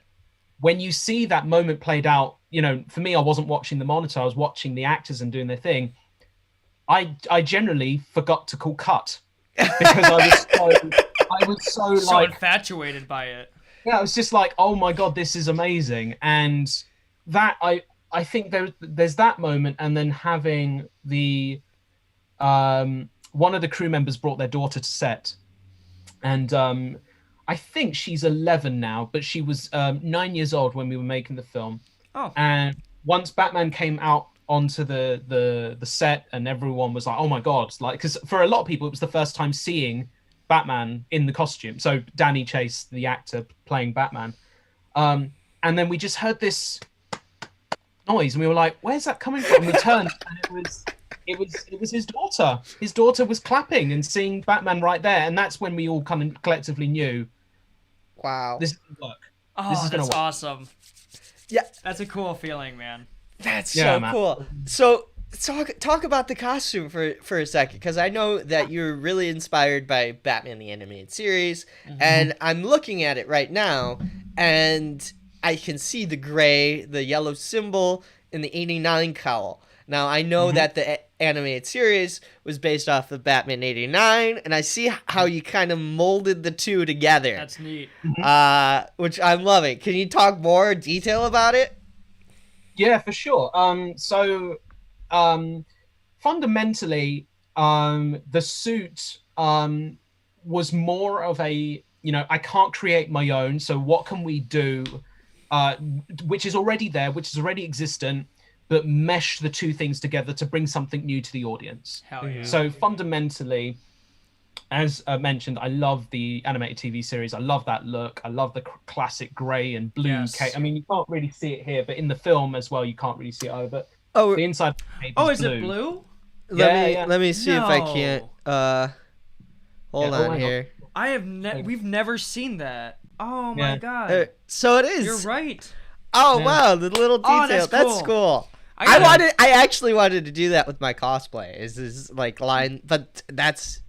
When you see that moment played out, you know, for me, I wasn't watching the monitor, I was watching the actors and doing their thing. I generally forgot to call cut, because I was so like infatuated by it. Yeah, I was just like, oh my God, this is amazing. And that I think there's that moment, and then having the one of the crew members brought their daughter to set, and I think she's 11 now, but she was 9 years old when we were making the film. Oh. And once Batman came out onto the set, and everyone was like, "Oh my god!" Like, because for a lot of people, it was the first time seeing Batman in the costume. So Danny Chase, the actor playing Batman, and then we just heard this noise, and we were like, "Where's that coming from?" And we turned, and it was his daughter. His daughter was clapping and seeing Batman right there, and that's when we all kind of collectively knew, wow, this is gonna work. Oh, This is gonna that's work. awesome. Yeah, That's a cool feeling, man. that's Yeah, so man. cool. So talk about the costume for a second, because I know that you're really inspired by Batman the Animated Series, and I'm looking at it right now, and I can see the gray, the yellow symbol, and the 89 cowl. Now, I know that the animated series was based off of Batman 89, and I see how you kind of molded the two together. That's neat. Which I'm loving. Can you talk more detail about it? Yeah, for sure. Fundamentally, the suit was more of a, I can't create my own, so what can we do, which is already there, which is already existent, but mesh the two things together to bring something new to the audience. Hell yeah. So fundamentally, as mentioned, I love the animated TV series. I love that look. I love the classic gray and blue Yes. cape. I mean, you can't really see it here, but in the film as well, you can't really see it over. But Oh, the inside of the cape Oh, is is blue. it blue? let me see if I No. can't. Hold Yeah, on here. I have we've never seen that. Oh my Yeah. god. So it is. You're right. Oh Yeah. wow, the little detail. Oh, that's that's cool. cool. I gotta- I actually wanted to do that with my cosplay. Is like line, but that's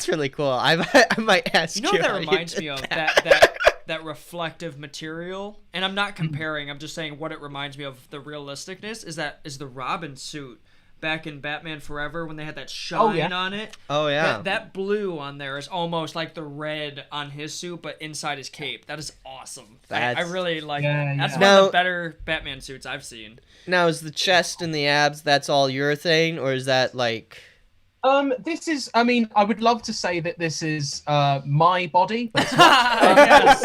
really cool. I might ask you. You know what that how you reminds did me of? that. That reflective material. And I'm not comparing, I'm just saying what it reminds me of, the realisticness is the Robin suit back in Batman Forever when they had that shine on it. Oh yeah. That blue on there is almost like the red on his suit, but inside his cape. That is awesome. I That's- really like Yeah, that's yeah. one of Now- the better Batman suits I've seen. Now is the chest and the abs, that's all your thing, or is that like? This is, I mean, I would love to say that this is my body, but it's Yes.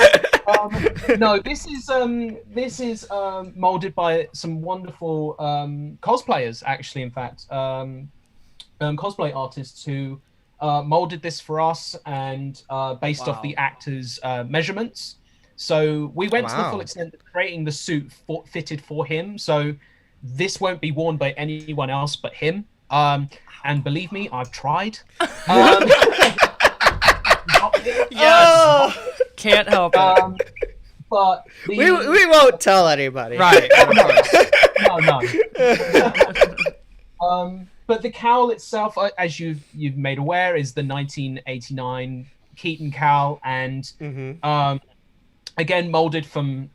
no, this is molded by some wonderful cosplayers, actually. In fact, cosplay artists who molded this for us and based off the actors' measurements. So we went to the Wow. full extent of creating the suit fitted for him. So this won't be worn by anyone else but him. And believe me, I've tried. Yes. Can't help it. But the, We won't tell anybody. Right. no. But the cowl itself, as you've made aware, is the 1989 Keaton cowl, and again molded from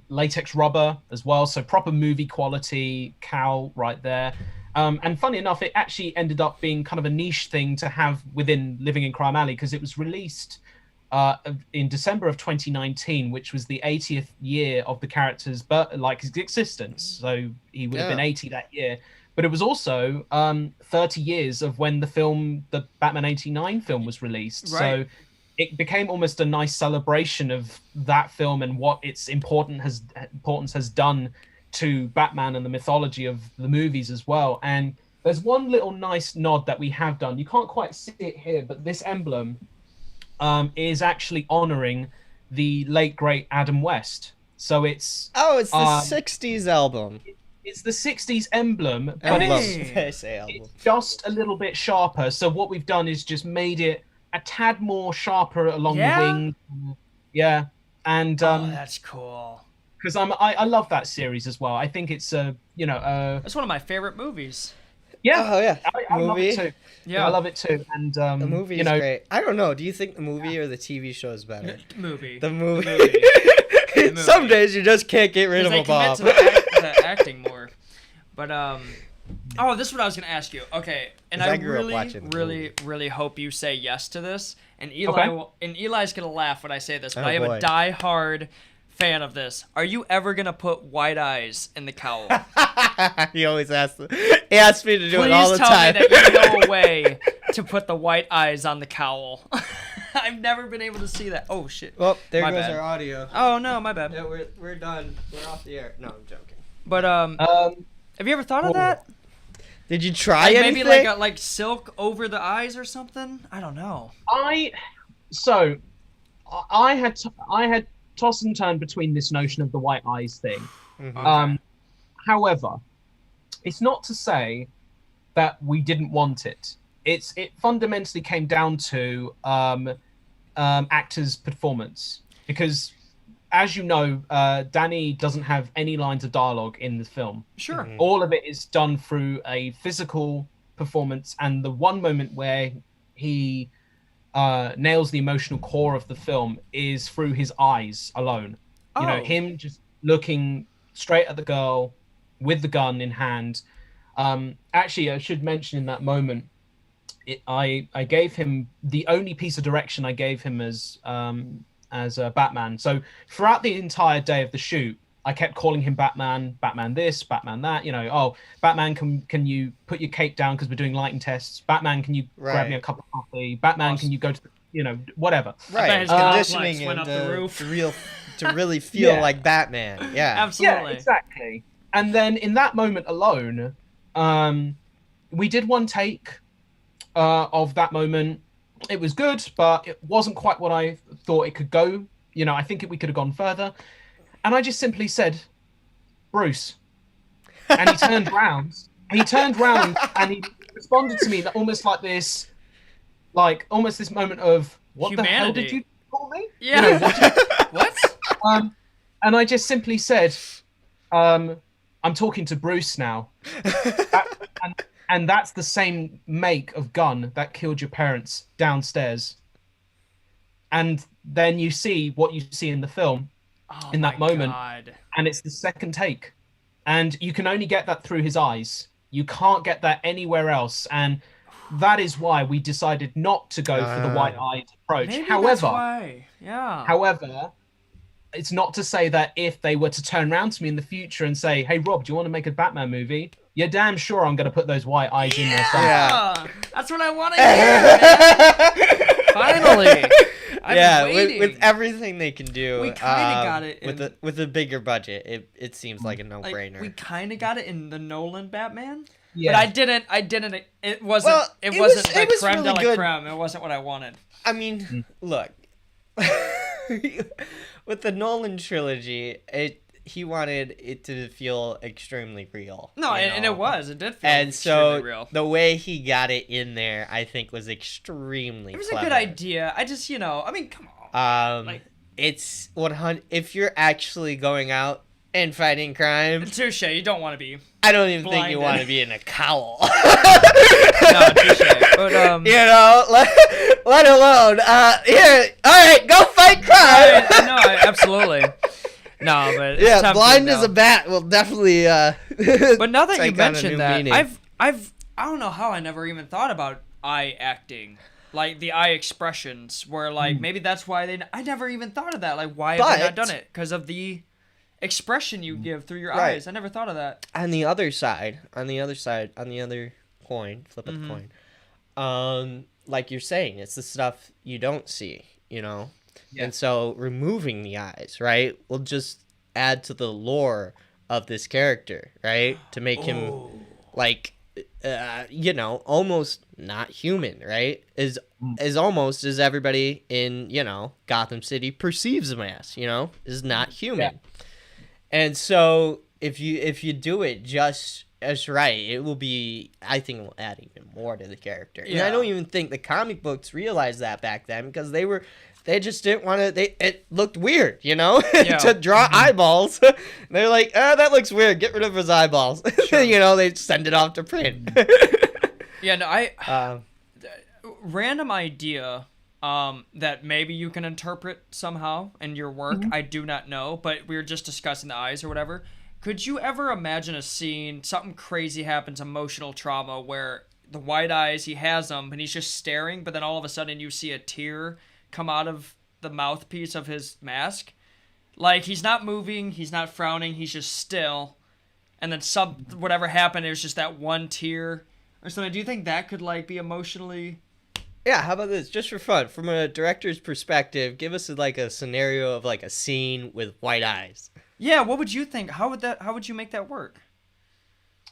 latex rubber as well, so proper movie quality cowl right there. And funny enough, it actually ended up being kind of a niche thing to have within Living in Crime Alley, because it was released in December of 2019, which was the 80th year of the character's his existence. So he would have been 80 that year. But it was also 30 years of when the Batman 89 film was released. Right. So it became almost a nice celebration of that film and what its importance has done to Batman and the mythology of the movies as well. And there's one little nice nod that we have done. You can't quite see it here, but this emblem is actually honoring the late great Adam West. So it's it's the 60s album. It's the 60s emblem, but it's just a little bit sharper. So what we've done is just made it a tad more sharper along the wing. Yeah. And that's cool. because I love that series as well. I think it's That's one of my favorite movies. yeah. Oh yeah. I love Movie? it too. Yeah. I love it too. And The movie is great. I don't know. Do you think the movie or the TV show is better? Movie. The movie. movie. Some days you just can't get rid of They a commit Bob. to the acting more. But this is what I was gonna ask you. Okay, and 'Cause I I grew up really, watching the really, really hope you say yes to this. And Eli's gonna laugh when I say this, but Oh, I am boy. a die-hard fan of this. Are you ever gonna put white eyes in the cowl? He always asks. He asks me to do it all Please the tell time. me that you know a way to put the white eyes on the cowl. I've never been able to see that. Oh shit. Well, there My goes bad. our audio. Oh no, my bad. Yeah, we're done. We're off the air. No, I'm joking. But Have you ever thought of that? Did you try Like anything? maybe like silk over the eyes or something? I don't know. I had tossed and turned between this notion of the white eyes thing. However, it's not to say that we didn't want it. It fundamentally came down to actor's performance, because, as you know, Danny doesn't have any lines of dialogue in the film. Sure. All of it is done through a physical performance, and the one moment where he nails the emotional core of the film is through his eyes alone. You know, him just looking straight at the girl with the gun in hand. Actually, I should mention in that moment, I gave him the only piece of direction I gave him as Batman. So throughout the entire day of the shoot, I kept calling him Batman, Batman this, Batman that. You know, oh, Batman, can you put your cape down because we're doing lighting tests? Batman, can you grab me a cup of coffee? Batman, can you go to, whatever. Right, conditioning him went up the roof. to really feel like Batman. Yeah, absolutely. Yeah, exactly. And then in that moment alone, we did one take of that moment. It was good, but it wasn't quite what I thought it could go. You know, I think we could have gone further. And I just simply said, Bruce. And he turned round. And he responded to me almost like this, almost this moment of, what Humanity. the hell did you call me? Yeah. You know, What? And I just simply said, I'm talking to Bruce now. And that's the same make of gun that killed your parents downstairs. And then you see what you see in the film in that moment. God. And it's the second take. And you can only get that through his eyes. You can't get that anywhere else. And that is why we decided not to go for the white-eyed approach. Maybe However, that's why. Yeah. However, it's not to say that if they were to turn around to me in the future and say, hey, Rob, do you want to make a Batman movie? You're damn sure I'm going to put those white eyes in there somewhere. Yeah. That's what I want to hear, man. Finally. I've been waiting. with everything they can do, We kinda got it with a bigger budget. It seems like a no-brainer. We kind of got it in the Nolan Batman. Yeah. But I didn't. It wasn't. Well, it it wasn't was- the it was creme really de la good. creme. It wasn't what I wanted. I mean, look, with the Nolan trilogy, he wanted it to feel extremely real. No, you and know? it was. It did feel And extremely so real. the way he got it in there, I think, was extremely. It was clever. a good idea. I just, I mean, come on. It's 100. If you're actually going out and fighting crime, Touche. You don't want to be. I don't even think you blinded. want to be in a cowl. No, touche. But let alone here. All right, go fight crime. No, absolutely. No, but it's Yeah, tempting, blind as though. a bat will definitely. But now that you take on a mentioned new that, meaning. I don't know how I never even thought about eye acting, like the eye expressions, where maybe that's why I never even thought of that. Like, why have they not But- done it? Because of the expression you give through your Right. eyes. I never thought of that. On the other coin, flip of the coin. Like you're saying, it's the stuff you don't see, Yeah. And so removing the eyes, right, will just add to the lore of this character, right? To make him almost not human, right? Is almost as everybody in, Gotham City perceives him as, is not human. Yeah. And so if you do it just as right, it will be, I think it will add even more to the character. Yeah. And I don't even think the comic books realized that back then, because they just didn't want to, it looked weird, to draw eyeballs. They're like, that looks weird, get rid of his eyeballs. Sure. They send it off to print. Yeah, no, random idea that maybe you can interpret somehow in your work. I do not know, but we were just discussing the eyes or whatever. Could you ever imagine a scene, something crazy happens, emotional trauma, where the white eyes, he has them, and he's just staring, but then all of a sudden you see a tear come out of the mouthpiece of his mask? Like, he's not moving, he's not frowning, he's just still, and then whatever happened, it was just that one tear or something. Do you think that could, be emotionally... Yeah, how about this? Just for fun, from a director's perspective, give us a scenario of a scene with white eyes. Yeah, what would you think? How would you make that work?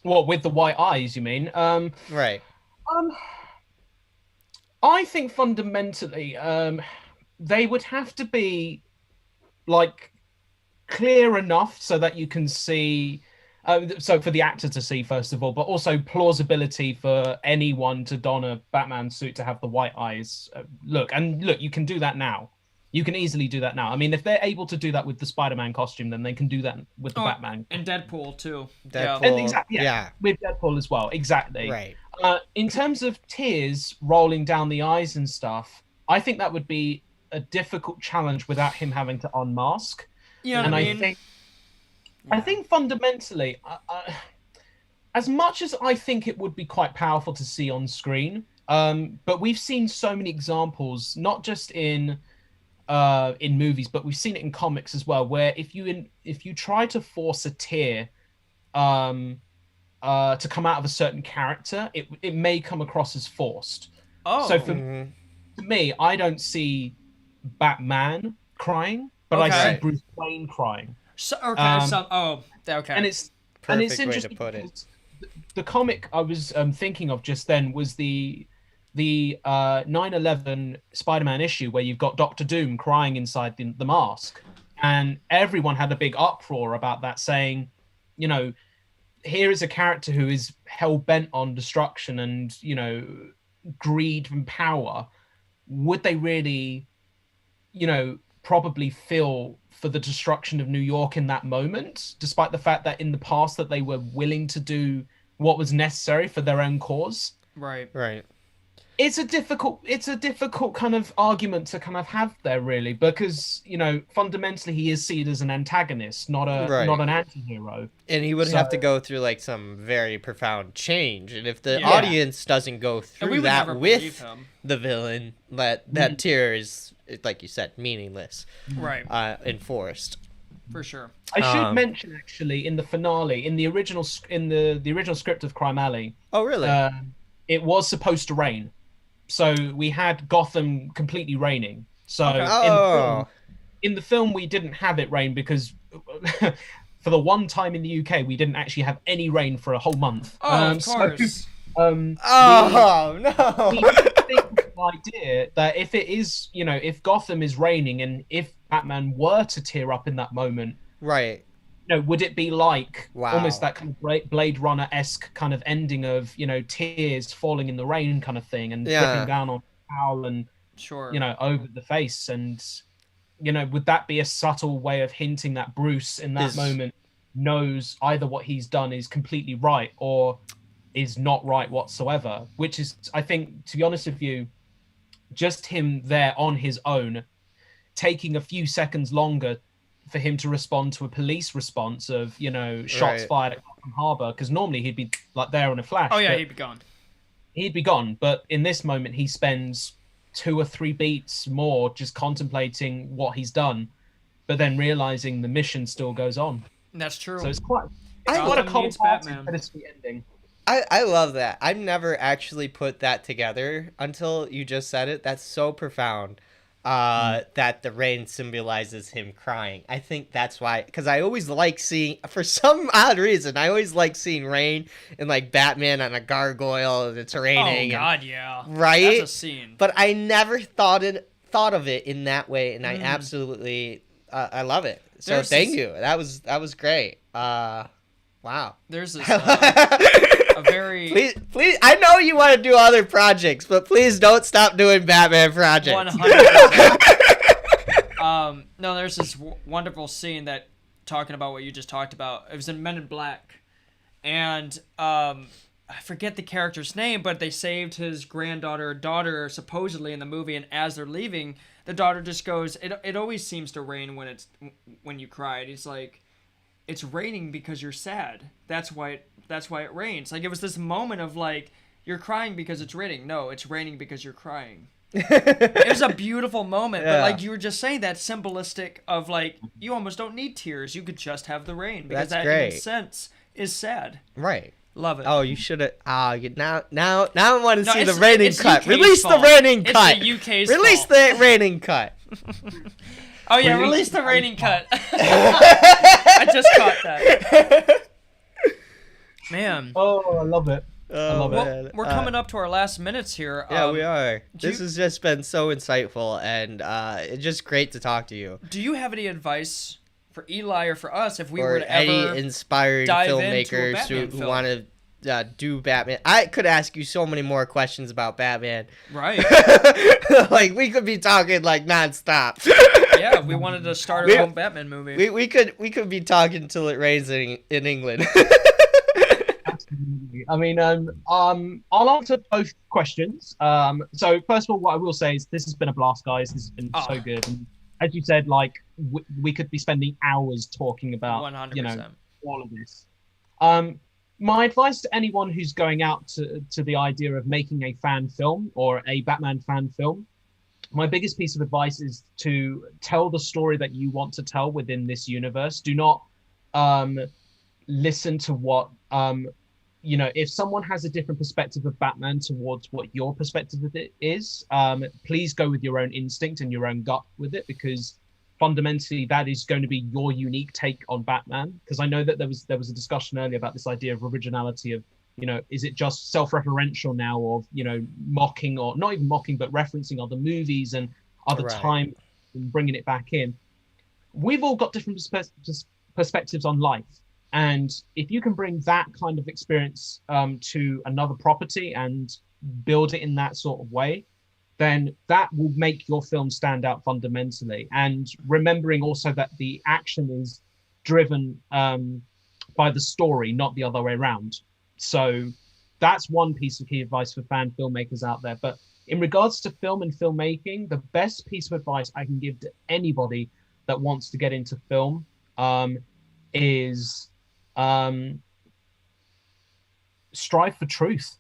What, with the white eyes, you mean? Right. I think fundamentally, they would have to be like clear enough so that you can see. So for the actor to see, first of all, but also plausibility for anyone to don a Batman suit to have the white eyes. Look, you can do that now. You can easily do that now. I mean, if they're able to do that with the Spider-Man costume, then they can do that with the Batman. And Deadpool, too. Deadpool. And exactly, yeah, with Deadpool as well. Exactly. Right. In terms of tears rolling down the eyes and stuff, I think that would be a difficult challenge without him having to unmask. Yeah, and I mean, I think fundamentally, as much as I think it would be quite powerful to see on screen, but we've seen so many examples, not just in movies, but we've seen it in comics as well, where if you try to force a tear to come out of a certain character, it may come across as forced. So to me, I don't see Batman crying, but I see Bruce Wayne crying. Okay. And it's interesting way to put it. because the comic I was thinking of just then was the 9/11 Spider-Man issue where you've got Doctor Doom crying inside the mask, and everyone had a big uproar about that, saying, you know, here is a character who is hell-bent on destruction and, you know, greed and power. Would they really, you know, probably feel for the destruction of New York in that moment, despite the fact that in the past that they were willing to do what was necessary for their own cause? Right. It's a difficult kind of argument to kind of have there, really, because, you know, fundamentally he is seen as an antagonist, not an anti-hero. And he would have to go through like some very profound change, and if the audience doesn't go through that with the villain, that tear is, like you said, meaningless, right? Enforced. For sure. I should mention, actually, in the finale, in the original script of Crime Alley. Oh, really? It was supposed to rain. So we had Gotham completely raining. So in the film, we didn't have it rain because for the one time in the UK, we didn't actually have any rain for a whole month. Of course. No. We think the idea that if it is, you know, if Gotham is raining and if Batman were to tear up in that moment, right? You know, would it be like almost that kind of Blade Runner-esque kind of ending of, you know, tears falling in the rain kind of thing and dripping down on Hal and, you know, over the face? And, you know, would that be a subtle way of hinting that Bruce in that moment knows either what he's done is completely right or is not right whatsoever? Which is, I think, to be honest with you, just him there on his own, taking a few seconds longer for him to respond to a police response of, you know, shots fired at Gotham Harbor, because normally he'd be like there in a flash. Oh yeah, he'd be gone. He'd be gone, but in this moment he spends 2 or 3 beats more just contemplating what he's done, but then realizing the mission still goes on. That's true. So it's quite a cold-hearted, bittersweet ending. I love that. I've never actually put that together until you just said it. That's so profound. That the rain symbolizes him crying. I think that's why, because I always like seeing, for some odd reason, I always like seeing rain and like Batman on a gargoyle and it's raining. Oh God, yeah. Right? That's a scene. But I never thought of it in that way, and I absolutely I love it. So thank you. That was great. Wow. There's this a very please. I know you want to do other projects, but please don't stop doing Batman projects. 100%. No, there's this wonderful scene that talking about what you just talked about. It was in Men in Black, and I forget the character's name, but they saved his daughter supposedly in the movie, and as they're leaving, the daughter just goes, "It always seems to rain when you cry." He's like, "It's raining because you're sad. That's why it rains." Like, it was this moment of like, you're crying because it's raining. No, it's raining because you're crying. It was a beautiful moment, but like you were just saying, that symbolistic of like, you almost don't need tears. You could just have the rain, because that's that great. in a sense is sad. Right. Love it. Oh, you should have. Now I want to see the it's raining cut. UK's Release fault. the raining cut. It's the UK's Release fault. the raining cut. Oh yeah, release the raining cut. I just caught that. Man. Oh, I love it. I love Well, it. we're coming up to our last minutes here. Yeah, we are. This has just been so insightful, and it's just great to talk to you. Do you have any advice for Eli or for us if we or were to ever any inspiring dive filmmakers into a who Batman want to do Batman? I could ask you so many more questions about Batman. Right. Like, we could be talking like nonstop. Yeah, if we wanted to start our own Batman movie. We could be talking till it rains in England. I mean, I'll answer both questions. So first of all, what I will say is this has been a blast, guys. This has been so good. And as you said, like we could be spending hours talking about 100%. all of this. My advice to anyone who's going out to the idea of making a fan film or a Batman fan film, my biggest piece of advice is to tell the story that you want to tell within this universe. Do not listen to what if someone has a different perspective of Batman towards what your perspective of it is, please go with your own instinct and your own gut with it, because fundamentally that is going to be your unique take on Batman. Because I know that there was a discussion earlier about this idea of originality of, is it just self-referential now of, mocking, or not even mocking, but referencing other movies and other time and bringing it back in. We've all got different perspectives on life. And if you can bring that kind of experience to another property and build it in that sort of way, then that will make your film stand out fundamentally. And remembering also that the action is driven by the story, not the other way around. So that's one piece of key advice for fan filmmakers out there. But in regards to film and filmmaking, the best piece of advice I can give to anybody that wants to get into film is strive for truth.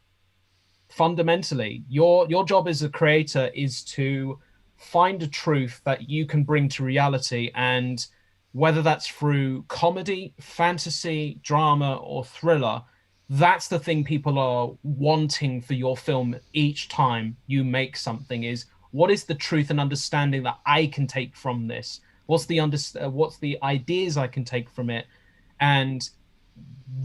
Fundamentally, your job as a creator is to find a truth that you can bring to reality, and whether that's through comedy, fantasy, drama, or thriller, that's the thing people are wanting for your film each time you make something, is what is the truth and understanding that I can take from this? What's the ideas I can take from it? And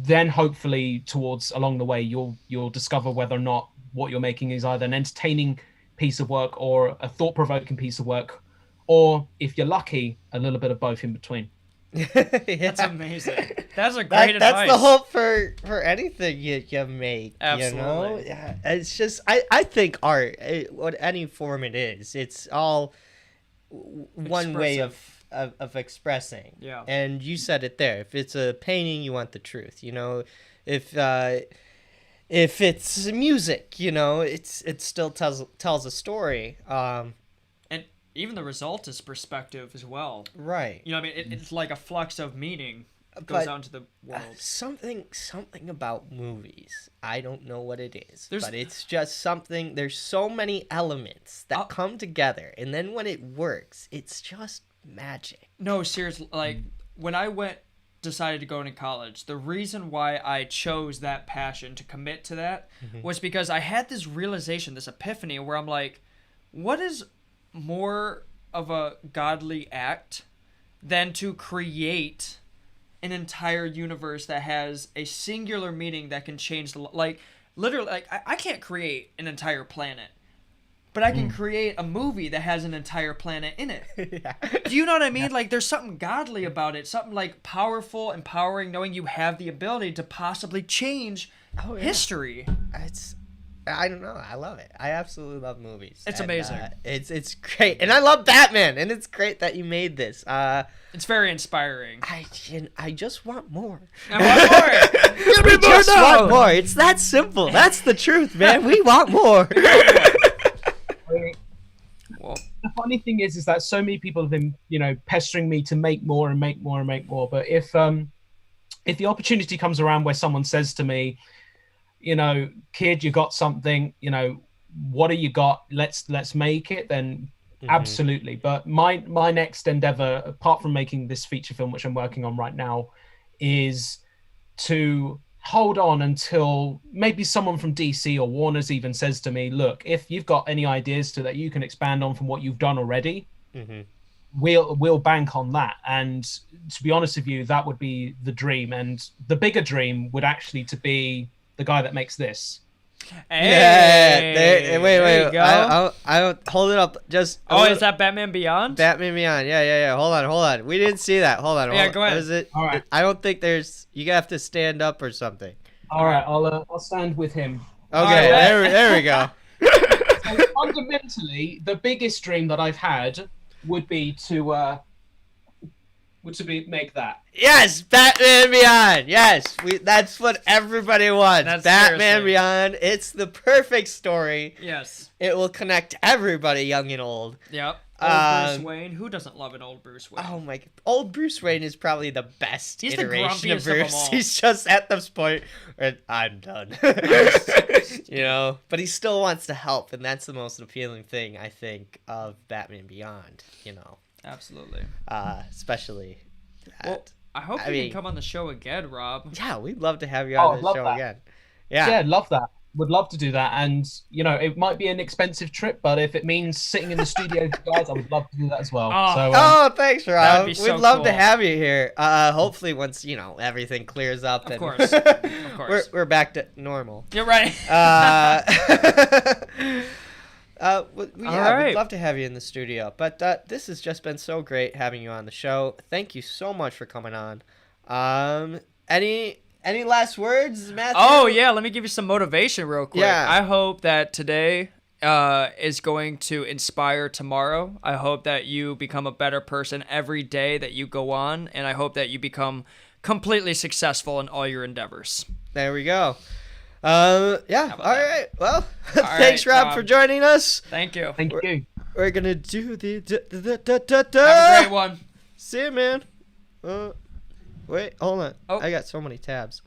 then hopefully towards along the way you'll discover whether or not what you're making is either an entertaining piece of work or a thought-provoking piece of work, or if you're lucky, a little bit of both in between. That's amazing. That's a great advice. That's the hope for anything you make. Absolutely. Yeah, it's just I think art, what any form it is, it's all one way of expressing. Yeah. And you said it there. If it's a painting, you want the truth. If it's music, it still tells a story. And even the result is perspective as well. Right. It's like a flux of meaning goes out into the world. Something about movies. I don't know what it is, but it's just something. There's so many elements that come together, and then when it works, it's just magic. No, seriously. Like when I decided to go into college, the reason why I chose that passion to commit to that was because I had this realization, this epiphany, where I'm like, what is more of a godly act than to create an entire universe that has a singular meaning that can change literally, like I can't create an entire planet, but I can create a movie that has an entire planet in it. Yeah. Do you know what I mean? Like, there's something godly about it, something like powerful, empowering, knowing you have the ability to possibly change history. I don't know. I love it. I absolutely love movies. It's amazing. It's great, and I love Batman, and it's great that you made this. It's very inspiring. I just want more. I want more. Give me more now. Want more. It's that simple. That's the truth, man. We want more. Well, the funny thing is that so many people have been, pestering me to make more and make more and make more. But if the opportunity comes around where someone says to me, kid, you got something, what do you got? Let's make it. Then absolutely. But my next endeavor, apart from making this feature film, which I'm working on right now, is to hold on until maybe someone from DC or Warner's even says to me, look, if you've got any ideas that you can expand on from what you've done already, we'll bank on that. And to be honest with you, that would be the dream. And the bigger dream would actually to be the guy that makes this. Hey, wait. There you go. I don't hold it up. Just Is that Batman Beyond? Batman Beyond? Yeah. Hold on. We didn't see that. Hold on. Go ahead. Is it? All right. I don't think there's. You have to stand up or something. All right, I'll stand with him. Okay, there we go. So fundamentally, the biggest dream that I've had would be to make that. Yes, Batman Beyond. Yes, that's what everybody wants. That's Batman seriously. Beyond. It's the perfect story. Yes. It will connect everybody, young and old. Yep. Old Bruce Wayne. Who doesn't love an old Bruce Wayne? Oh my! Old Bruce Wayne is probably the best He's the iteration of grumpiest of them Bruce. all. He's just at this point where I'm done. You know, but he still wants to help, and that's the most appealing thing I think of Batman Beyond. You know, Absolutely. especially that. Well, I hope I you mean- can come on the show again, Rob. Yeah, we'd love to have you Oh, on I'd the love show that. again. Yeah, love that. Would love to do that. And, you know, it might be an expensive trip, but if it means sitting in the studio with you guys, I would love to do that as well. Oh. So, Oh, thanks, Rob. That'd be We'd so love to cool. have you here. Hopefully, once everything clears up, Of and course. Of course. we're back to normal. You're right. We'd right. love to have you in the studio. But this has just been so great having you on the show. Thank you so much for coming on. Any last words, Matthew? Oh, yeah. Let me give you some motivation real quick. Yeah. I hope that today is going to inspire tomorrow. I hope that you become a better person every day that you go on. And I hope that you become completely successful in all your endeavors. There we go. Yeah. All that? right. Well, right, thanks, Rob, Rob. for joining us. Thank you. thank you. We're gonna do the Have a great one. See you, man. Wait, hold on. Oh. I got so many tabs.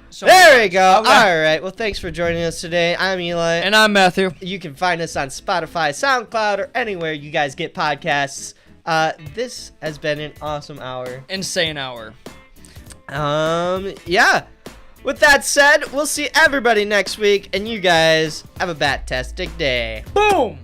So There we go. Okay. All right. Well, thanks for joining us today. I'm Eli. And I'm Matthew. You can find us on Spotify, SoundCloud, or anywhere you guys get podcasts. This has been an awesome hour. Insane hour. Yeah. With that said, we'll see everybody next week, and you guys have a bat-tastic day. Boom!